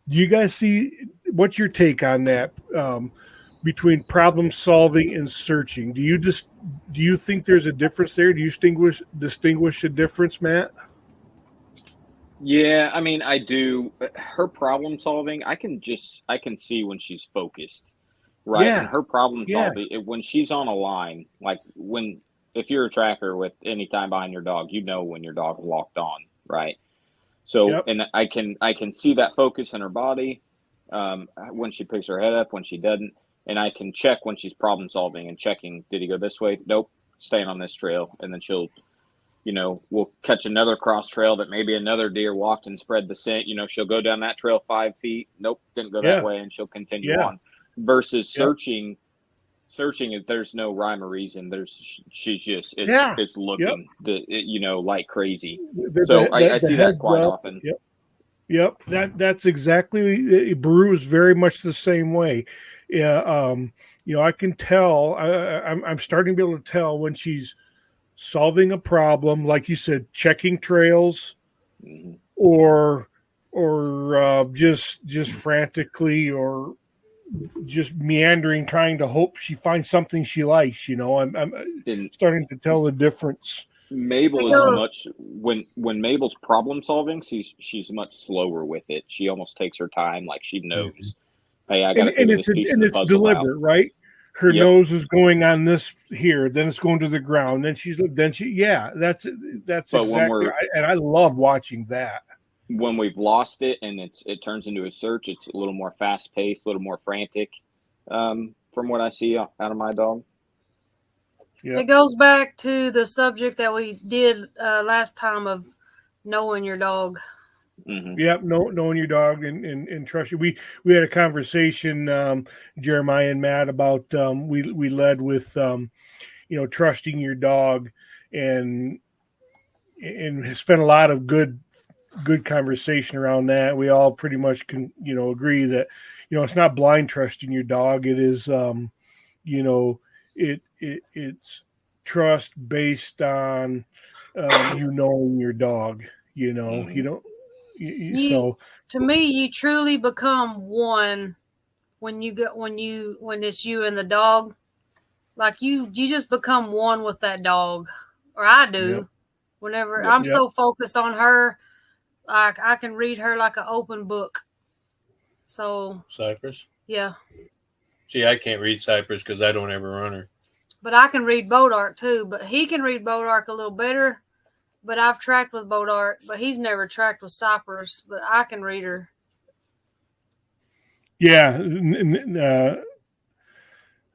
do you guys see what's your take on that between problem solving and searching? Do you think there's a difference there? Do you distinguish a difference, Matt? Yeah, I mean, I do. Her problem solving, I can see when she's focused, right? Yeah. And her problem solving, when she's on a line, like if you're a tracker with any time behind your dog, when your dog is locked on, right? So, and I can see that focus in her body when she picks her head up, when she doesn't, and I can check when she's problem solving and checking, did he go this way? Nope, staying on this trail. And then she'll, we'll catch another cross trail that maybe another deer walked and spread the scent. She'll go down that trail 5 feet. Nope, didn't go that way, and she'll continue on. Versus searching, if there's no rhyme or reason, she's just it's looking like crazy. So I see that quite often. Yep. That's exactly. Brew is very much the same way. Yeah. I can tell. I'm starting to be able to tell when she's solving a problem, like you said, checking trails, or just frantically or just meandering, trying to hope she finds something she likes. I'm starting to tell the difference. Mabel is much when Mabel's problem solving, she's much slower with it. She almost takes her time, like she knows. Hey, I got to figure this piece of the puzzle out. Deliberate, right? Her nose is going on this here, then it's going to the ground. That's exactly. And I love watching that. When we've lost it and it turns into a search, it's a little more fast paced, a little more frantic. From what I see out of my dog. Yep. It goes back to the subject that we did last time of knowing your dog. Mm-hmm. Yep, knowing your dog and trust you. We had a conversation, Jeremiah and Matt, about we led with trusting your dog and spent a lot of good conversation around that. We all pretty much can agree that it's not blind trusting your dog. It is it's trust based on knowing your dog. So to me, you truly become one when it's you and the dog. Like you just become one with that dog, or I do. Yep. Whenever I'm so focused on her, like I can read her like an open book. So Cypress. Yeah. See, I can't read Cypress because I don't ever run her. But I can read Bodark too. But he can read Bodark a little better. But I've tracked with Bodark, but he's never tracked with Cypress. But I can read her. Yeah,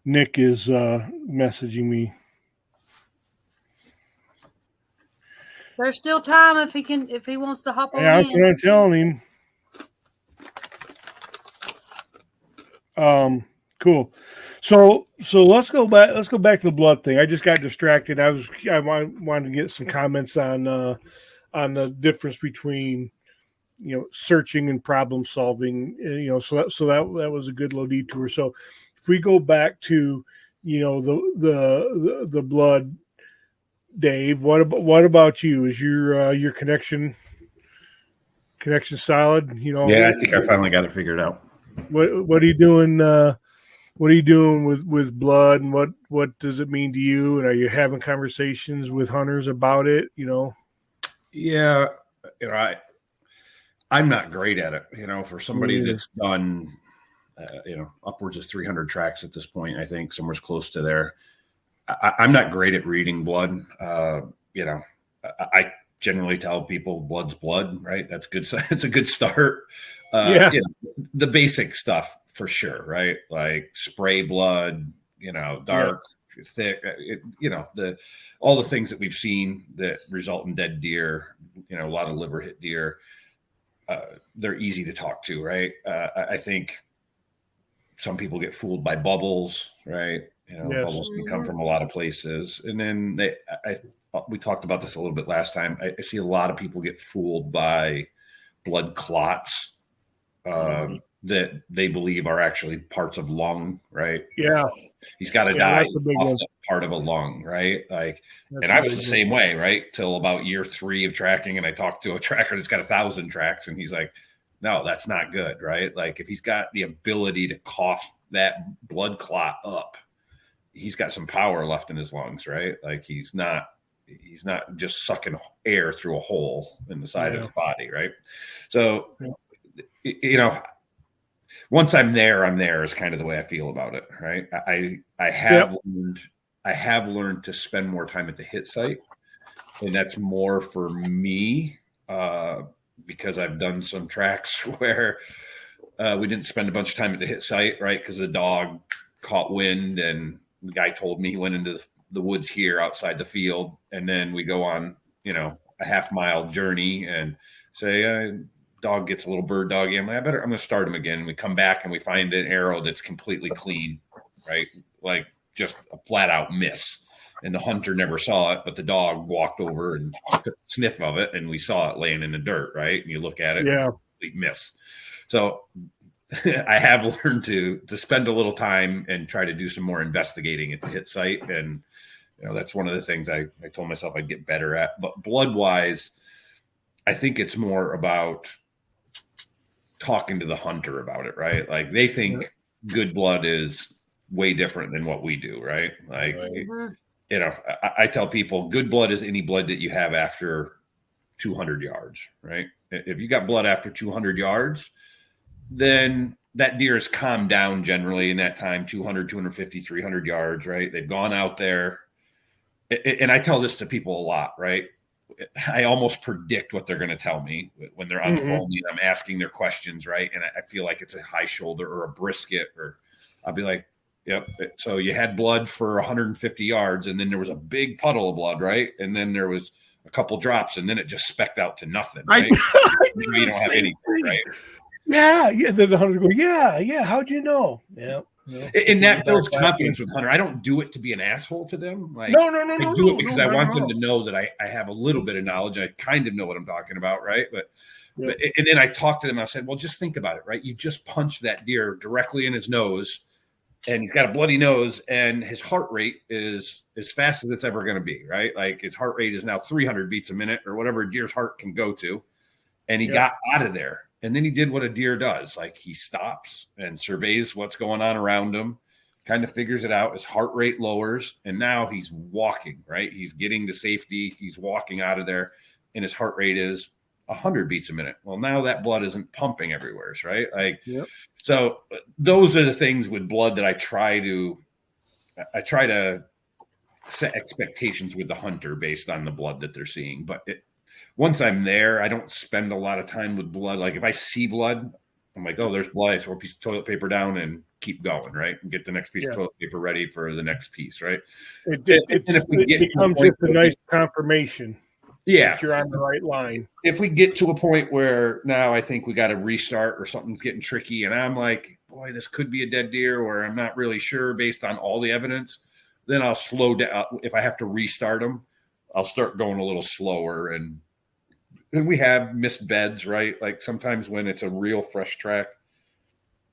Nick is messaging me. There's still time if he wants to hop on. Yeah, that's what I'm telling him. Cool. So let's go back to the blood thing. I just got distracted. I wanted to get some comments on the difference between searching and problem solving. So that was a good little detour. So if we go back to the blood, Dave, what about you? Is your connection solid? Yeah, I think I finally got it figured out. What are you doing? What are you doing with blood, and what does it mean to you? And are you having conversations with hunters about it? Yeah, I'm not great at it. For somebody that's done upwards of 300 tracks at this point. I think somewhere's close to there. I'm not great at reading blood. I generally tell people blood's blood, right? That's good. It's a good start. The basic stuff for sure, right? Like spray blood, dark, thick, all the things that we've seen that result in dead deer, a lot of liver hit deer. They're easy to talk to, right? I think some people get fooled by bubbles, right? Bubbles can come from a lot of places. And then we talked about this a little bit last time. I see a lot of people get fooled by blood clots that they believe are actually parts of lung, right? Yeah. He's got to die off the part of a lung, right? And I was the same way, right? Till about year 3 of tracking. And I talked to a tracker that's got 1,000 tracks, and he's like, no, that's not good, right? Like if he's got the ability to cough that blood clot up, he's got some power left in his lungs, right? Like he's not just sucking air through a hole in the side of his body, right? So, once I'm there is kind of the way I feel about it, right? I have learned to spend more time at the hit site, and that's more for me because I've done some tracks where we didn't spend a bunch of time at the hit site, right? Because the dog caught wind, and the guy told me he went into the woods here outside the field, and then we go on, a half-mile journey and say, dog gets a little bird doggy. I'm going to start him again. And we come back and we find an arrow that's completely clean, right? Like just a flat out miss. And the hunter never saw it, but the dog walked over and took a sniff of it, and we saw it laying in the dirt, right? And you look at it, complete miss. So I have learned to spend a little time and try to do some more investigating at the hit site. And, that's one of the things I told myself I'd get better at. But blood-wise, I think it's more about talking to the hunter about it, right? Like they think good blood is way different than what we do, right? Like, I tell people good blood is any blood that you have after 200 yards, right? If you got blood after 200 yards, then that deer has calmed down generally in that time, 200, 250, 300 yards, right? They've gone out there. And I tell this to people a lot, right? I almost predict what they're going to tell me when they're on the phone and I'm asking their questions, right? And I feel like it's a high shoulder or a brisket, or I'll be like, yep. So you had blood for 150 yards, and then there was a big puddle of blood, right? And then there was a couple drops, and then it just specked out to nothing, right? You don't have anything, right? Yeah. Then the hunter go, yeah. How'd you know? Yeah. And that builds confidence with Hunter. I don't do it to be an asshole to them. Like, no. I do it because I want them to know that I have a little bit of knowledge. I kind of know what I'm talking about, right? But and then I talked to them. I said, well, just think about it, right? You just punched that deer directly in his nose, and he's got a bloody nose, and his heart rate is as fast as it's ever going to be, right? Like his heart rate is now 300 beats a minute or whatever a deer's heart can go to, and he got out of there. And then he did what a deer does. Like he stops and surveys what's going on around him, kind of figures it out. His heart rate lowers, and now he's walking, right? He's getting to safety. He's walking out of there, and his heart rate is 100 beats a minute. Well, now that blood isn't pumping everywhere, right? Like, so those are the things with blood that I try to set expectations with the hunter based on the blood that they're seeing. But once I'm there, I don't spend a lot of time with blood. Like if I see blood, I'm like, oh, there's blood. I throw a piece of toilet paper down and keep going, right? And get the next piece of toilet paper ready for the next piece, right? It becomes just a nice confirmation. Yeah. That you're on the right line. If we get to a point where now I think we got to restart or something's getting tricky, and I'm like, boy, this could be a dead deer, or I'm not really sure based on all the evidence, then I'll slow down. If I have to restart them, I'll start going a little slower. And we have missed beds, right? Like sometimes when it's a real fresh track,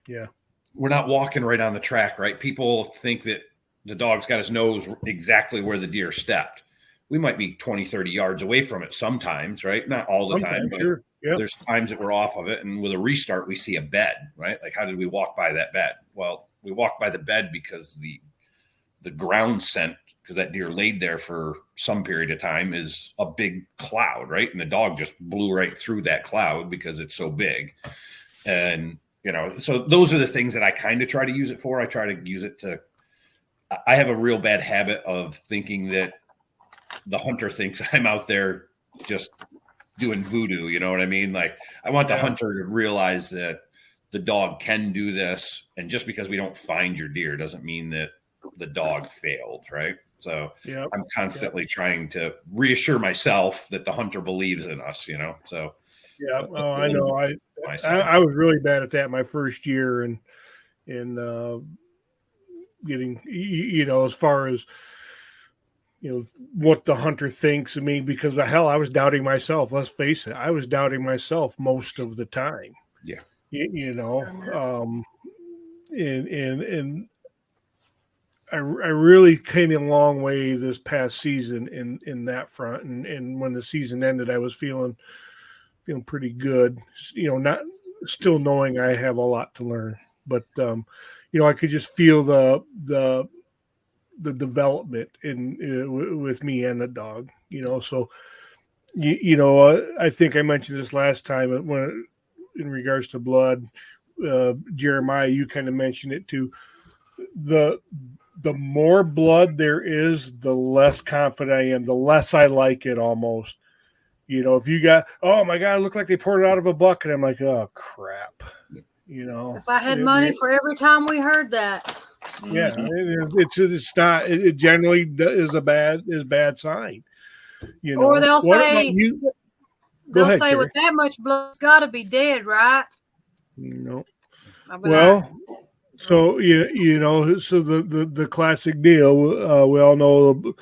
we're not walking right on the track, right? People think that the dog's got his nose exactly where the deer stepped. We might be 20, 30 yards away from it sometimes, right? Not all the time. Sure. There's times that we're off of it. And with a restart, we see a bed, right? Like how did we walk by that bed? Well, we walked by the bed because the ground scent, because that deer laid there for some period of time, is a big cloud, right? And the dog just blew right through that cloud because it's so big. And so those are the things that I kind of try to use it for. I try to use it to, I have a real bad habit of thinking that the hunter thinks I'm out there just doing voodoo. You know what I mean? Like, I want the hunter to realize that the dog can do this. And just because we don't find your deer doesn't mean that the dog failed. Right. So I'm constantly trying to reassure myself that the hunter believes in us, so. Yeah. Oh, I know. I was really bad at that my first year and getting, as far as, what the hunter thinks of me, because hell, I was doubting myself. Let's face it. I was doubting myself most of the time. Yeah. And I really came a long way this past season in that front. And when the season ended, I was feeling pretty good, not still knowing I have a lot to learn, but I could just feel the development with me and the dog, so I think I mentioned this last time when in regards to blood, Jeremiah, you kind of mentioned it too. The more blood there is, the less confident I am, the less I like it almost. If you got, oh my God, it looked like they poured it out of a bucket. I'm like, oh crap. If I had money for every time we heard that. Yeah, it's not. It generally is a bad sign. Or they'll say, Terry. With that much blood, it's got to be dead, right? No. Well, so so the classic deal. We all know.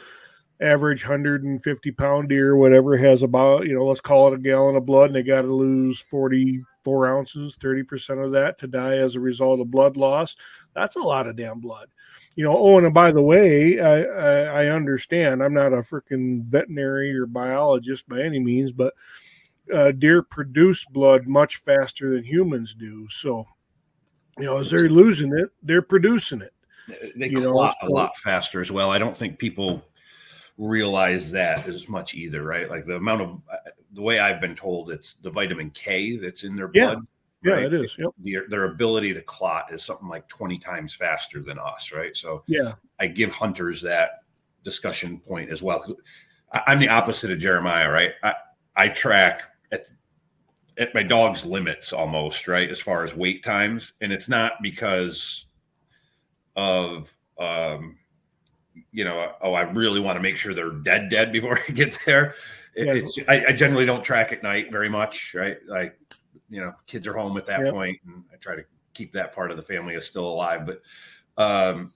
Average 150-pound deer, whatever, has about, let's call it a gallon of blood, and they got to lose 44 ounces, 30% of that to die as a result of blood loss. That's a lot of damn blood. And by the way, I understand. I'm not a freaking veterinary or biologist by any means, but deer produce blood much faster than humans do. So, as they're losing it, they're producing it. They clot a lot faster as well. I don't think people realize that as much either, right? Like the way I've been told, it's the vitamin K that's in their blood. Yeah, right? It is. Yep. Their ability to clot is something like 20 times faster than us, right? So I give hunters that discussion point as well. I'm the opposite of Jeremiah, right? I track at my dog's limits almost, right? As far as wait times. And it's not because of, I really want to make sure they're dead before I get there. I generally don't track at night very much, right? Like, kids are home at that point, and I try to keep that part of the family is still alive. But I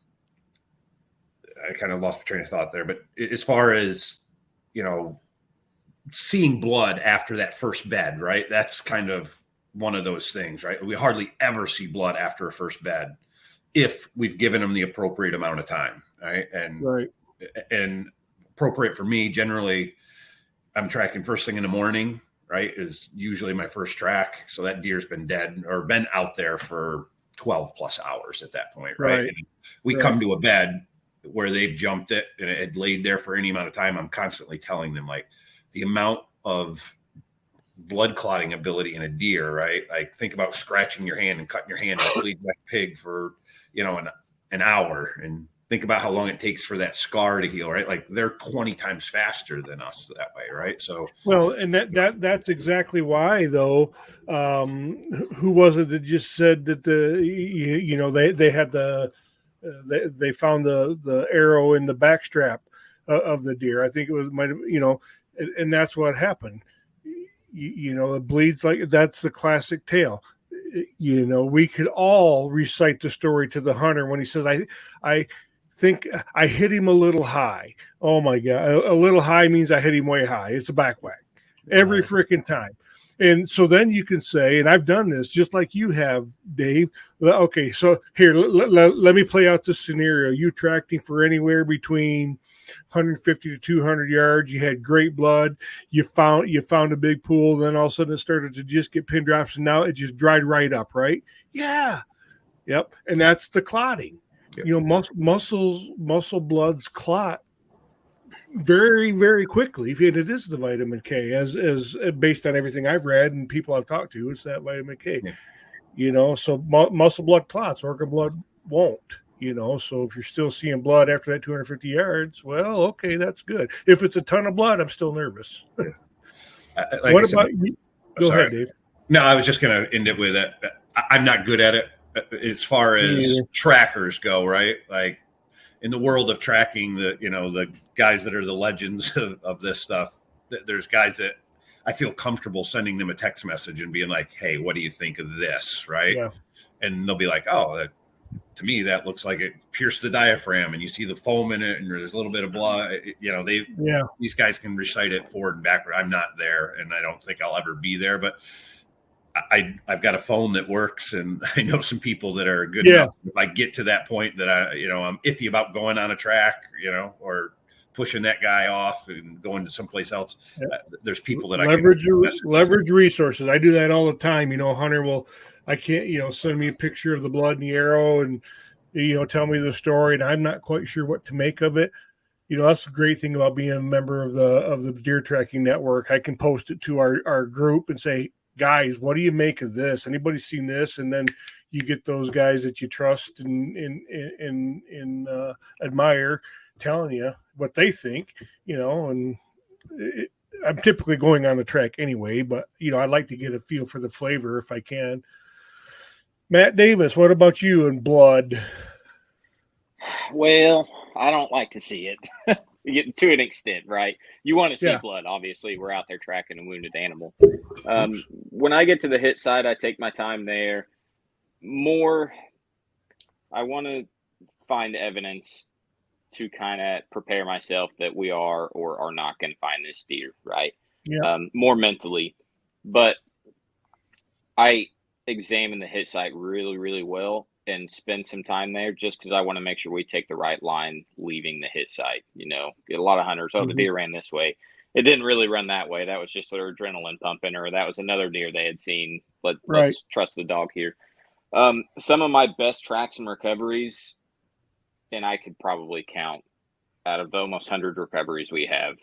kind of lost my train of thought there. But as far as, seeing blood after that first bed, right? That's kind of one of those things, right? We hardly ever see blood after a first bed if we've given them the appropriate amount of time. Right. And appropriate for me, generally, I'm tracking first thing in the morning, right, is usually my first track. So that deer's been dead or been out there for 12 plus hours at that point. Right. And we come to a bed where they've jumped it and it had laid there for any amount of time. I'm constantly telling them, like, the amount of blood clotting ability in a deer, right? Like, think about scratching your hand and cutting your hand and bleeding like a pig for, an hour, and think about how long it takes for that scar to heal, right? Like, they're 20 times faster than us that way, right? So, well, and that's exactly why, though. Who was it that just said that they had they found the arrow in the backstrap of the deer? I think it was and that's what happened. It bleeds like that's the classic tale. We could all recite the story to the hunter when he says, I think I hit him a little high. Oh my God. A little high means I hit him way high. It's a back whack every freaking time. And so then you can say, and I've done this just like you have, Dave. Okay, so here, let me play out this scenario. You tracked him for anywhere between 150 to 200 yards. You had great blood. You found a big pool. Then all of a sudden it started to just get pin drops, and now it just dried right up, right? Yeah. Yep. And that's the clotting. Yep. Muscle bloods clot very, very quickly. And it is the vitamin K, as based on everything I've read and people I've talked to, it's that vitamin K. So muscle blood clots, organ blood won't. So if you're still seeing blood after that 250 yards, well, okay, that's good. If it's a ton of blood, I'm still nervous. What about you? Go ahead, Dave. No, I was just going to end it with it. I'm not good at it as far as trackers go, right? Like in the world of tracking, the guys that are the legends of this stuff, there's guys that I feel comfortable sending them a text message and being like, hey, what do you think of this, right? Yeah. And they'll be like, oh, to me, that looks like it pierced the diaphragm and you see the foam in it and there's a little bit of blood. These guys can recite it forward and backward. I'm not there and I don't think I'll ever be there, but I've got a phone that works and I know some people that are good enough. If I get to that point that I'm iffy about going on a track, or pushing that guy off and going to someplace else. There's people that leverage resources. I do that all the time. Hunter send me a picture of the blood in the arrow and, tell me the story. And I'm not quite sure what to make of it. That's the great thing about being a member of the Deer Tracking Network. I can post it to our group and say, guys, what do you make of this? Anybody seen this? And then you get those guys that you trust and admire telling you what they think, and I'm typically going on the track anyway, but I'd like to get a feel for the flavor if I can. Matt Davis, what about you and blood? Well, I don't like to see it. To an extent, right? You want to see blood. Obviously, we're out there tracking a wounded animal. When I get to the hit side, I take my time there. I want to find evidence to kind of prepare myself that we are or are not going to find this deer, right? Yeah. More mentally. But I examine the hit site really, really well and spend some time there just because I want to make sure we take the right line leaving the hit site. Get a lot of hunters, the deer ran this way. It didn't really run that way. That was just their adrenaline pumping, or that was another deer they had seen. Let's trust the dog here. Some of my best tracks and recoveries, and I could probably count out of the almost 100 recoveries we have,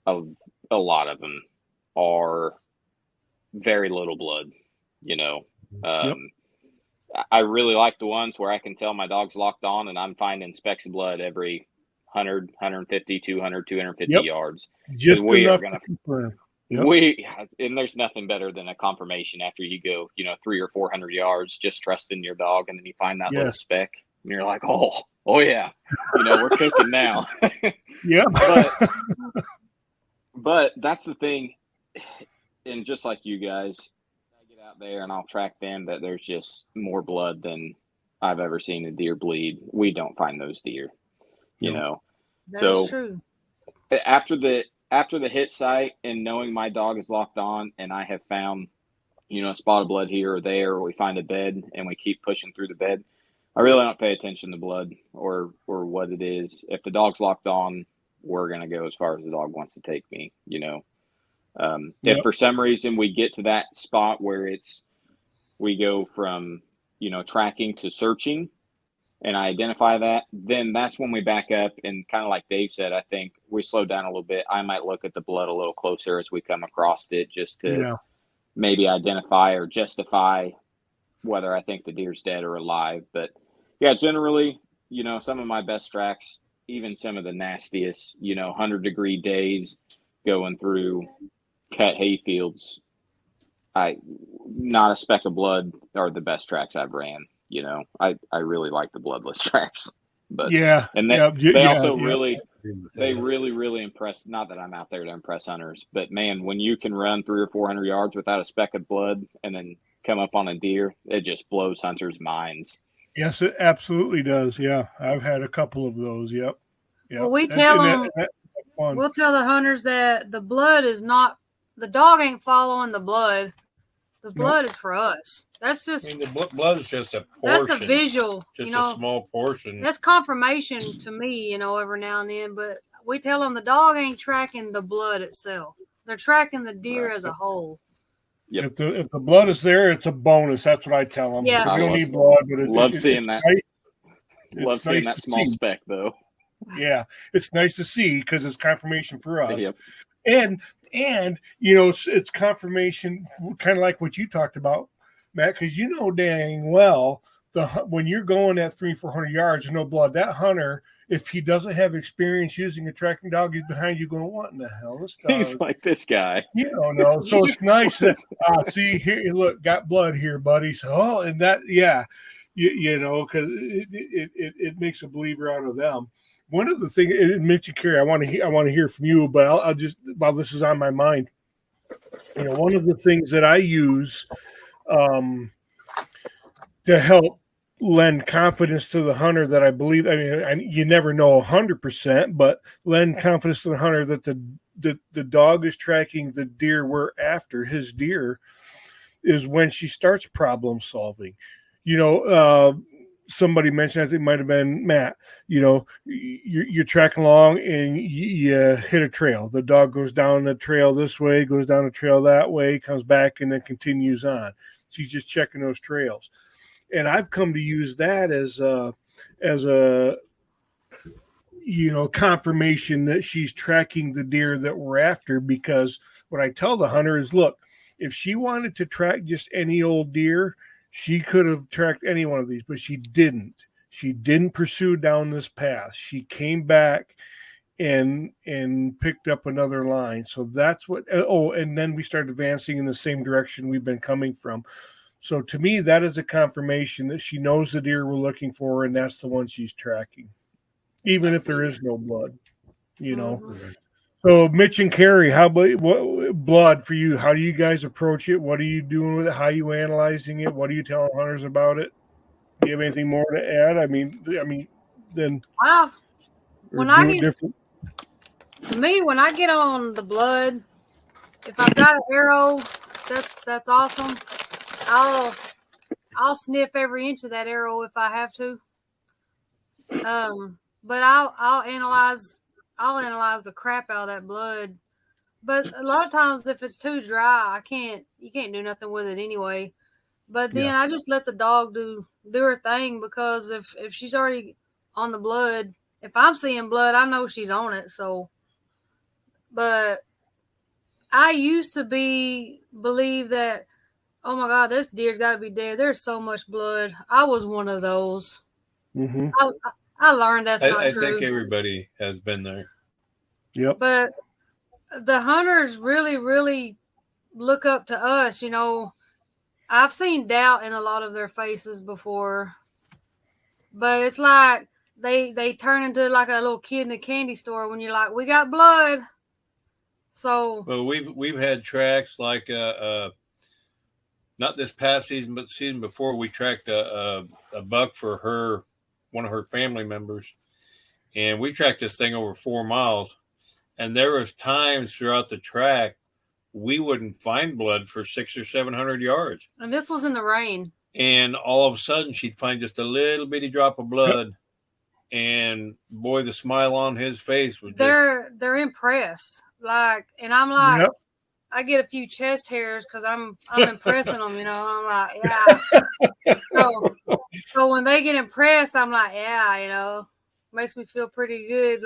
a lot of them are very little blood, I really like the ones where I can tell my dog's locked on and I'm finding specks of blood every 100, 150, 200, 250 yards. Just enough to confirm. And there's nothing better than a confirmation after you go, 300 or 400 yards, just trusting your dog. And then you find that little speck and you're like, oh yeah, we're cooking now. Yeah. But that's the thing. And just like you guys, out there and I'll track them that there's just more blood than I've ever seen a deer bleed. We don't find those deer, That's true. After the hit site and knowing my dog is locked on and I have found, a spot of blood here or there, or we find a bed and we keep pushing through the bed, I really don't pay attention to blood or what it is. If the dog's locked on, we're going to go as far as the dog wants to take me, If for some reason we get to that spot where we go from, tracking to searching and I identify that, then that's when we back up and kind of like Dave said, I think we slow down a little bit. I might look at the blood a little closer as we come across it just to maybe identify or justify whether I think the deer's dead or alive. But yeah, generally, some of my best tracks, even some of the nastiest, 100-degree days going through cut hay fields, not a speck of blood are the best tracks I've ran. I really like the bloodless tracks, but they also really impress. Not that I'm out there to impress hunters, but man, when you can run 300 or 400 yards without a speck of blood and then come up on a deer, it just blows hunters' minds. Yes, it absolutely does. Yeah, I've had a couple of those. Yep. Well, we tell them. We'll tell the hunters that the blood is not. The dog ain't following the blood. The blood is for us. That's just. The blood is just a portion. That's a visual. Just a small portion. That's confirmation to me, every now and then. But we tell them the dog ain't tracking the blood itself. They're tracking the deer as a whole. Yep. If the blood is there, it's a bonus. That's what I tell them. Yeah. So we don't need blood, but love seeing that. Nice. Love seeing that small speck, though. Yeah, it's nice to see because it's confirmation for us. Yep. And it's confirmation, kind of like what you talked about, Matt, because you know dang well when you're going at 300-400 yards, no blood. That hunter, if he doesn't have experience using a tracking dog, he's behind you going, "What in the hell? This dog?" He's like, this guy. You don't know. So it's nice that see here, look, got blood here, buddy. So and that, yeah, you know, because it makes a believer out of them. One of the things it mentioned, Carrie, I want to hear from you, but I'll just while this is on my mind, you know, one of the things that I use to help lend confidence to the hunter that I believe, I mean, you never know 100%, but lend confidence to the hunter that the dog is tracking the deer we're after, his deer, is when she starts problem solving. You know, somebody mentioned, I think it might have been Matt, you know, you're tracking along and you hit a trail. The dog goes down the trail this way, goes down the trail that way, comes back, and then continues on. She's just checking those trails. And I've come to use that as a you know, confirmation that she's tracking the deer that we're after, because what I tell the hunter is, look, if she wanted to track just any old deer, she could have tracked any one of these, but she didn't. She didn't pursue down this path. She came back and picked up another line. So that's what, and then we started advancing in the same direction we've been coming from. So to me, that is a confirmation that she knows the deer we're looking for, and that's the one she's tracking, even if there is no blood, you know. Mm-hmm. So Mitch and Carrie, how about what blood for you? How do you guys approach it? What are you doing with it? How are you analyzing it? What are you telling hunters about it? Do you have anything more to add? I mean, then when I get, to me, when I get on the blood, if I've got an arrow, that's awesome. I'll sniff every inch of that arrow if I have to. But I'll analyze the crap out of that blood. But a lot of times if it's too dry, you can't do nothing with it anyway. But then I just let the dog do her thing, because if she's already on the blood, if I'm seeing blood, I know she's on it. So, but I used to believe that, oh my God, this deer's got to be dead. There's so much blood. I was one of those. Mm-hmm. I learned that's not true. I think everybody has been there. Yep. But the hunters really, really look up to us. You know, I've seen doubt in a lot of their faces before, but it's like they turn into like a little kid in a candy store when you're like, we got blood. So, well, we've had tracks like not this past season, but the season before, we tracked a buck for one of her family members, and we tracked this thing over 4 miles. And there was times throughout the track we wouldn't find blood for 600 or 700 yards. And this was in the rain. And all of a sudden, she'd find just a little bitty drop of blood, and boy, the smile on his face was they're impressed. Like, and I'm like, I get a few chest hairs because I'm impressing them, you know. I'm like, yeah. So when they get impressed, I'm like, yeah, you know, makes me feel pretty good,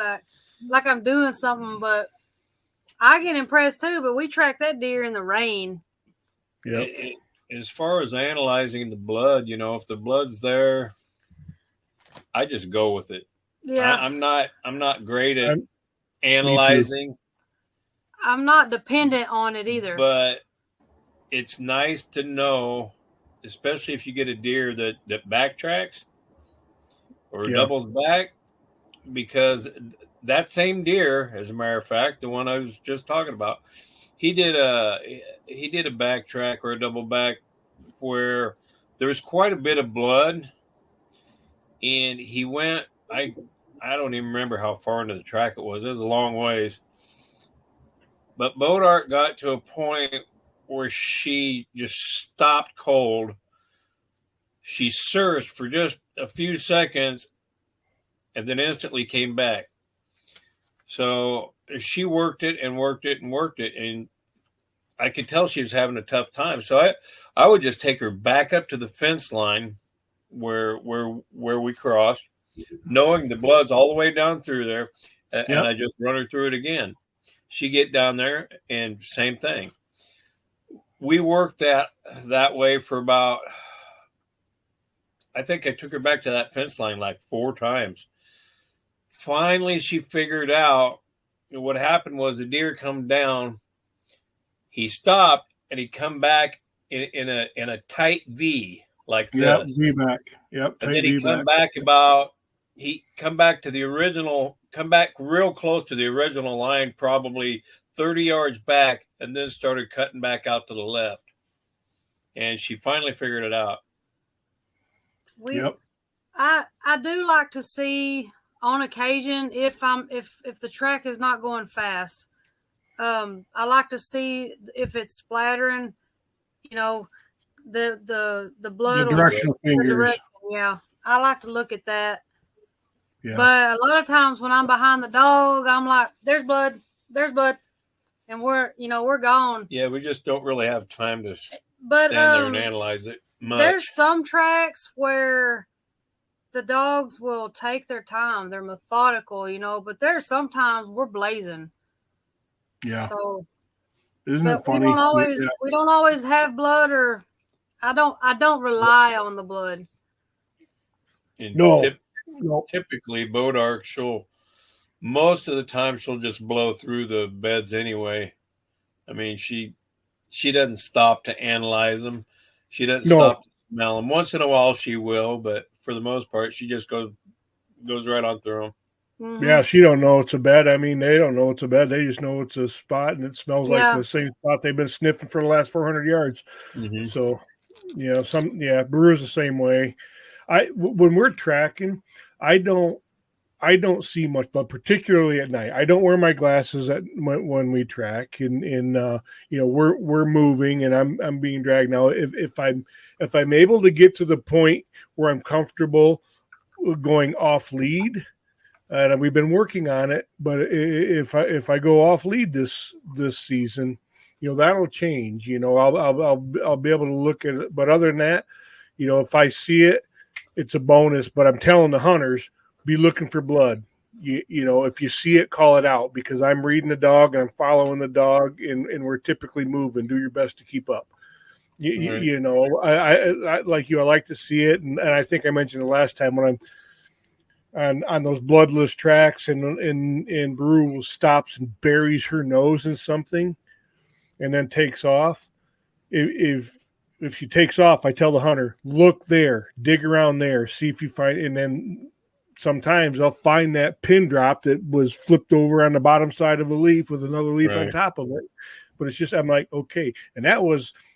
like I'm doing something. But I get impressed too. But we track that deer in the rain. Yeah. As far as analyzing the blood, you know, if the blood's there, I just go with it. Yeah, I'm not great at analyzing. I'm not dependent on it either. But it's nice to know, especially if you get a deer that backtracks or doubles back, because that same deer, as a matter of fact, the one I was just talking about, he did a backtrack or a double back where there was quite a bit of blood, and he went, I don't even remember how far into the track it was. It was a long ways. But Bodart got to a point where she just stopped cold. She searched for just a few seconds and then instantly came back. So she worked it and worked it and worked it. And I could tell she was having a tough time. So I would just take her back up to the fence line where we crossed, knowing the blood's all the way down through there. And I just run her through it again. She get down there and same thing. we worked that way for about, I think I took her back to that fence line like 4 times. Finally, she figured out what happened was the deer come down. He stopped and he come back in a tight V like this. V back. Yep. And then he come back to the original, come back real close to the original line, probably 30 yards back, and then started cutting back out to the left. And she finally figured it out. I do like to see on occasion if the track is not going fast. I like to see if it's splattering, the blood. The directional fingers. Yeah, I like to look at that. Yeah. But a lot of times when I'm behind the dog, I'm like, "There's blood, and we're gone." Yeah, we just don't really have time to stand there and analyze it much. There's some tracks where the dogs will take their time; they're methodical, but there's sometimes we're blazing. Yeah. So, isn't it funny? We don't always have blood, or I don't rely on the blood. Typically, Bodark, most of the time she'll just blow through the beds anyway. I mean, she doesn't stop to analyze them. She doesn't stop to smell them. Once in a while she will, but for the most part, she just goes right on through them. Mm-hmm. Yeah, she don't know it's a bed. I mean, they don't know it's a bed. They just know it's a spot, and it smells like the same spot they've been sniffing for the last 400 yards. Mm-hmm. So, Brewer's the same way. When we're tracking, I don't see much blood, particularly at night. I don't wear my glasses when we track, and we're moving, and I'm being dragged now. If I'm able to get to the point where I'm comfortable going off lead, and we've been working on it, but if I go off lead this season, that'll change. I'll be able to look at it. But other than that, if I see it, it's a bonus. But I'm telling the hunters, be looking for blood. If you see it, call it out, because I'm reading the dog and I'm following the dog, and we're typically moving. Do your best to keep up. I like you. I like to see it, and I think I mentioned the last time when I'm on those bloodless tracks, and Brew stops and buries her nose in something, and then takes off. If she takes off, I tell the hunter, look there, dig around there, see if you find, and then sometimes I'll find that pin drop that was flipped over on the bottom side of a leaf with another leaf on top of it. But it's just, I'm like, okay. And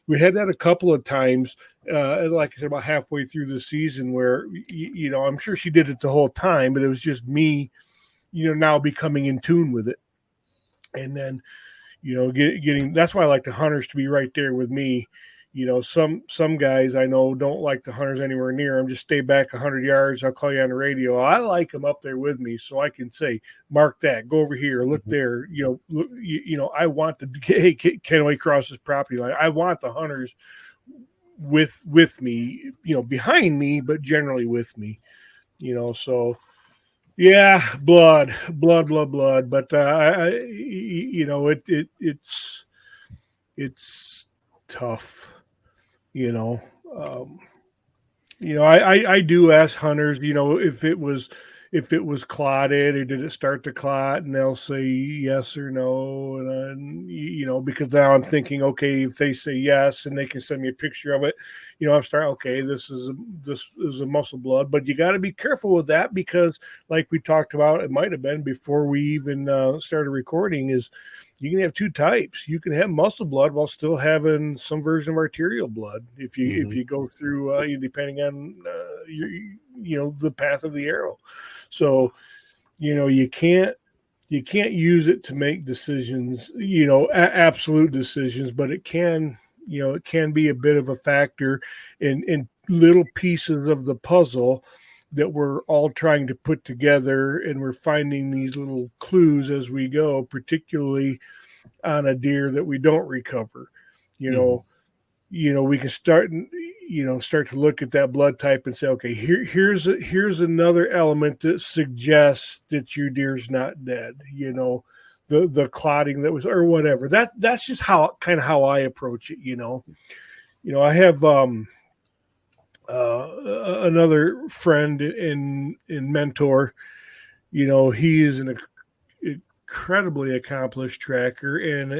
we had that a couple of times, like I said, about halfway through the season, where, I'm sure she did it the whole time, but it was just me, now becoming in tune with it. And then, getting, that's why I like the hunters to be right there with me. Some guys I know don't like the hunters anywhere near them. Just stay back 100 yards. I'll call you on the radio. I like them up there with me, so I can say, mark that, go over here, look there. I want hey, can we cross this property line? I want the hunters with me, behind me, but generally with me. So yeah, blood. But it's tough. I do ask hunters, if it was clotted, or did it start to clot, and they'll say yes or no, and because now I'm thinking, okay, if they say yes and they can send me a picture of it, I'm starting, okay, this is a muscle blood. But you got to be careful with that, because like we talked about, it might have been before we even started recording, is you can have two types. You can have muscle blood while still having some version of arterial blood if you go through, depending on the path of the arrow. So, you can't use it to make decisions, absolute decisions, but it can be a bit of a factor in little pieces of the puzzle that we're all trying to put together, and we're finding these little clues as we go, particularly on a deer that we don't recover. We can start to look at that blood type and say, okay, here's another element that suggests that your deer's not dead. the clotting that was, or whatever. That's just how I approach it. I have another friend and mentor. He is an incredibly accomplished tracker, and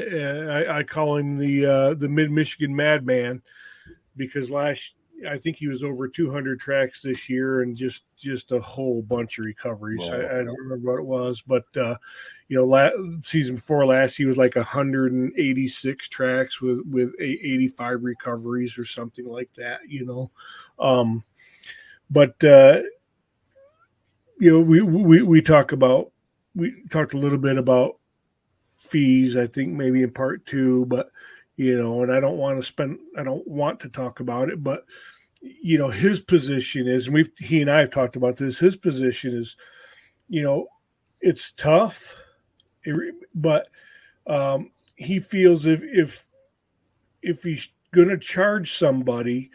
I call him the Mid-Michigan Madman, because I think he was over 200 tracks this year, and just a whole bunch of recoveries. Wow. I don't remember what it was, but season before last, he was like 186 tracks with 85 recoveries or something like that. We talked a little bit about fees, I think maybe in part 2, but and I don't want to talk about it, but his position is, and he and I have talked about this, his position is, it's tough, but he feels if he's going to charge somebody,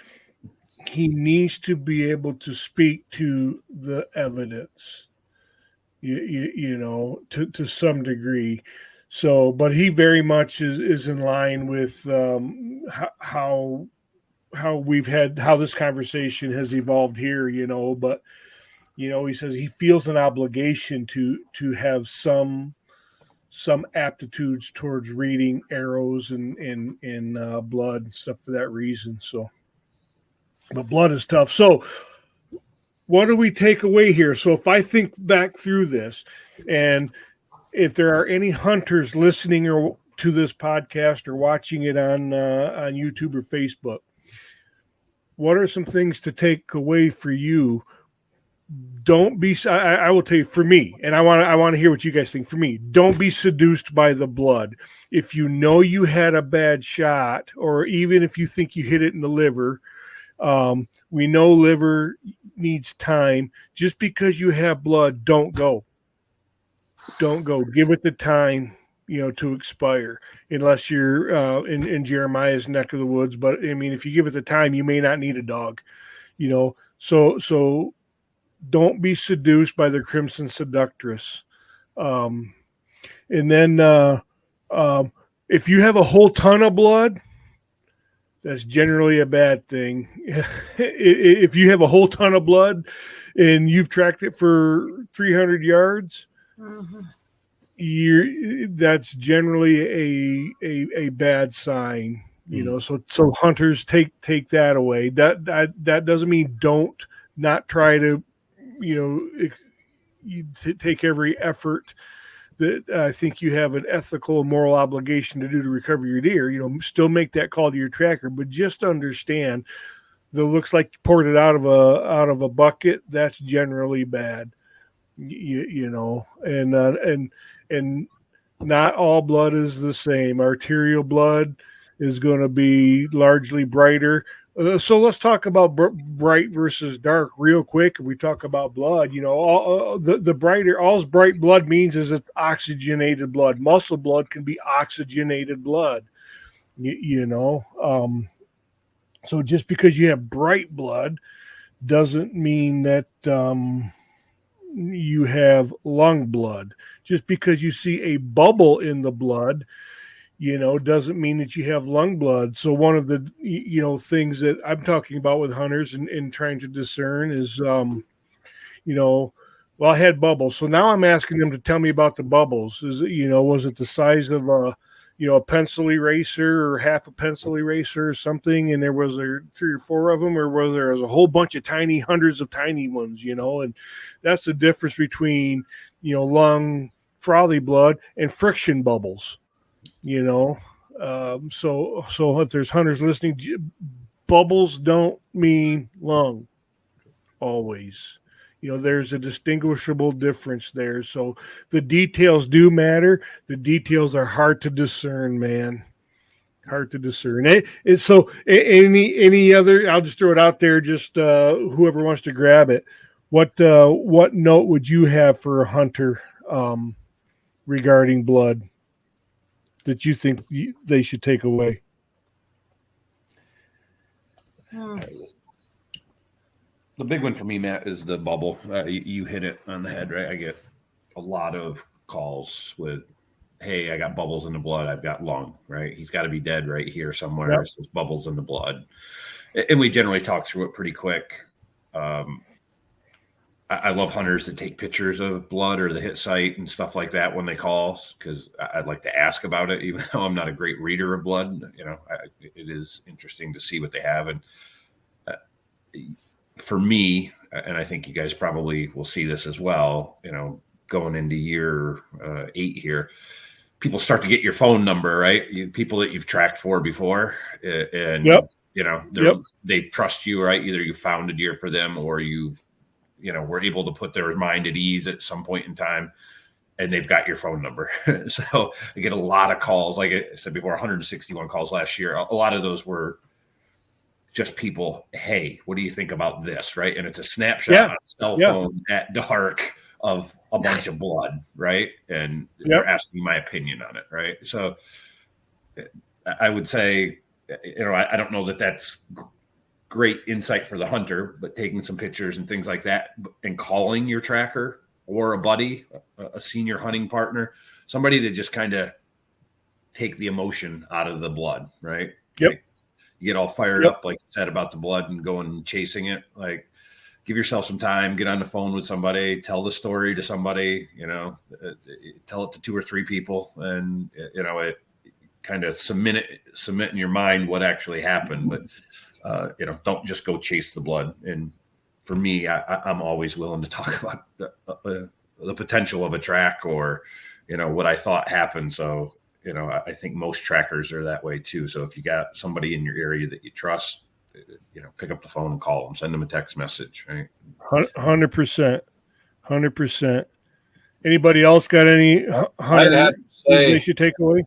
he needs to be able to speak to the evidence, to some degree. So, but he very much is in line with how this conversation has evolved here, but he says he feels an obligation to have some aptitudes towards reading arrows and blood and stuff for that reason. So, but blood is tough. So what do we take away here? So if I think back through this, and if there are any hunters listening to this podcast or watching it on YouTube or Facebook, what are some things to take away for you? Don't be. I will tell you, for me, and I want to hear what you guys think. For me, don't be seduced by the blood. If you know you had a bad shot, or even if you think you hit it in the liver, we know liver needs time. Just because you have blood, don't go. Don't go. Give it the time, to expire, unless you're in Jeremiah's neck of the woods. But I mean, if you give it the time, you may not need a dog, So don't be seduced by the crimson seductress. And then if you have a whole ton of blood, that's generally a bad thing. If you have a whole ton of blood and you've tracked it for 300 yards, that's generally a bad sign. So hunters take that away. That doesn't mean don't not try to take every effort that I think you have an ethical and moral obligation to do to recover your deer. Still make that call to your tracker, but just understand that looks like you poured it out of a bucket. That's generally bad, and not all blood is the same. Arterial blood is going to be largely brighter. So let's talk about bright versus dark real quick. If we talk about blood, the brighter, all bright blood means is it's oxygenated blood. Muscle blood can be oxygenated blood, So just because you have bright blood doesn't mean that you have lung blood. Just because you see a bubble in the blood, doesn't mean that you have lung blood. So one of the, things that I'm talking about with hunters and trying to discern is, I had bubbles. So now I'm asking them to tell me about the bubbles. Is it, was it the size of a pencil eraser or half a pencil eraser or something? And there was 3 or 4 of them, or was there a whole bunch of hundreds of tiny ones, and that's the difference between, lung frothy blood and friction bubbles. So if there's hunters listening, bubbles don't mean lung always. There's a distinguishable difference there. So the details do matter. The details are hard to discern, man. Hard to discern. So any other, I'll just throw it out there, just whoever wants to grab it. What note would you have for a hunter regarding blood that you think they should take away? The big one for me, Matt, is the bubble. You hit it on the head, right? I get a lot of calls with hey, I got bubbles in the blood. I've got lung, right? He's got to be dead right here somewhere. Yep. There's bubbles in the blood. And we generally talk through it pretty quick. I love hunters that take pictures of blood or the hit site and stuff like that when they call, because I'd like to ask about it, even though I'm not a great reader of blood. It is interesting to see what they have. And for me, and I think you guys probably will see this as well, going into year 8 here, people start to get your phone number, right? People that you've tracked for before, and yep. They trust you, right? Either you found a deer for them, or were able to put their mind at ease at some point in time, and they've got your phone number. So I get a lot of calls. Like I said before, 161 calls last year. A lot of those were just people, hey, what do you think about this, right? And it's a snapshot on a cell phone at dark of a bunch of blood, right? And they're asking my opinion on it, right? So I would say, I don't know that that's great insight for the hunter, but taking some pictures and things like that and calling your tracker or a buddy, a senior hunting partner, somebody to just kind of take the emotion out of the blood, right? Yep. Like, you get all fired up, like you said, about the blood and going chasing it. Like, give yourself some time, get on the phone with somebody, tell the story to somebody, tell it to 2 or 3 people, and it kind of cement in your mind what actually happened. But don't just go chase the blood. And for me, I'm always willing to talk about the potential of a track or what I thought happened. So I think most trackers are that way too. So if you got somebody in your area that you trust, pick up the phone and call them, send them a text message, right? 100%. Anybody else got any hunter they should take away?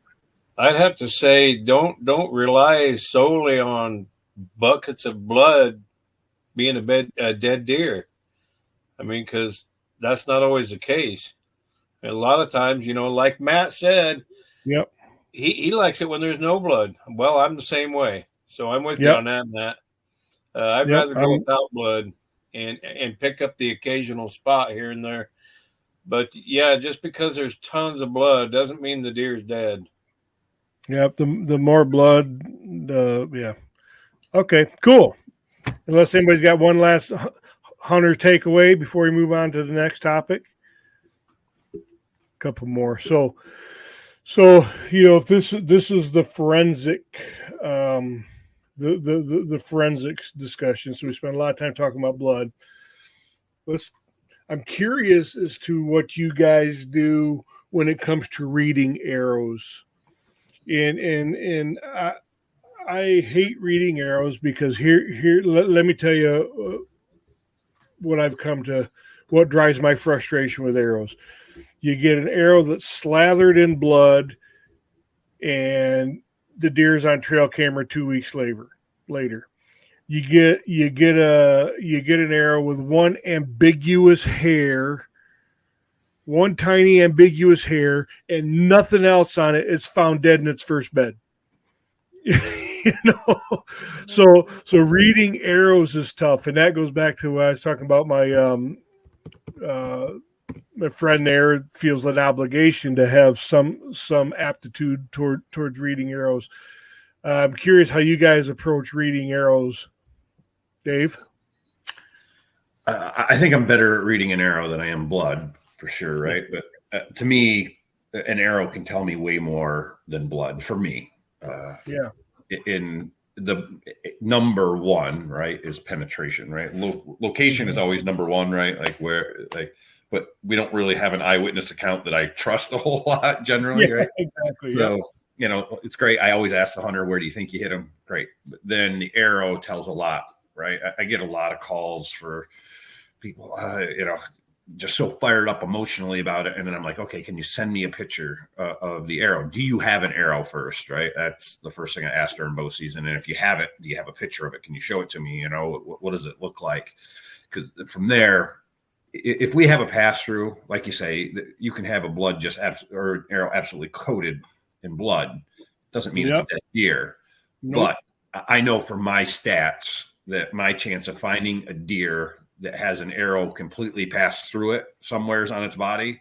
I'd have to say, don't rely solely on buckets of blood being a dead deer. I mean, because that's not always the case. And a lot of times, like Matt said, yep, he likes it when there's no blood. Well, I'm the same way. So I'm with you on that, Matt. I'd rather go without blood and pick up the occasional spot here and there. But yeah, just because there's tons of blood doesn't mean the deer's dead. Yep, the more blood, Okay, cool. Unless anybody's got one last hunter takeaway before we move on to the next topic. A couple more. So if this is the forensic the forensics discussion. So we spent a lot of time talking about blood. I'm curious as to what you guys do when it comes to reading arrows. And I hate reading arrows because here let me tell you what drives my frustration with arrows. You get an arrow that's slathered in blood and the deer's on trail camera 2 weeks later. You get an arrow with one tiny ambiguous hair and nothing else on it. It's found dead in its first bed. So reading arrows is tough, and that goes back to what I was talking about. My friend there feels an obligation to have some aptitude towards reading arrows. I'm curious how you guys approach reading arrows, Dave. I think I'm better at reading an arrow than I am blood, for sure, right? But to me, an arrow can tell me way more than blood. For me, in the number one, right, is penetration, right? Location is always number one, right? But we don't really have an eyewitness account that I trust a whole lot generally, right? Exactly. So, it's great. I always ask the hunter, where do you think you hit him? Great. But then the arrow tells a lot, right? I get a lot of calls for people, just so fired up emotionally about it. And then I'm like, okay, can you send me a picture of the arrow? Do you have an arrow first, right? That's the first thing I asked during bow season. And if you have it, do you have a picture of it? Can you show it to me? What does it look like? Because from there, if we have a pass through, like you say, you can have a blood or arrow absolutely coated in blood. Doesn't mean it's a dead deer. Nope. But I know from my stats that my chance of finding a deer that has an arrow completely passed through it somewheres on its body,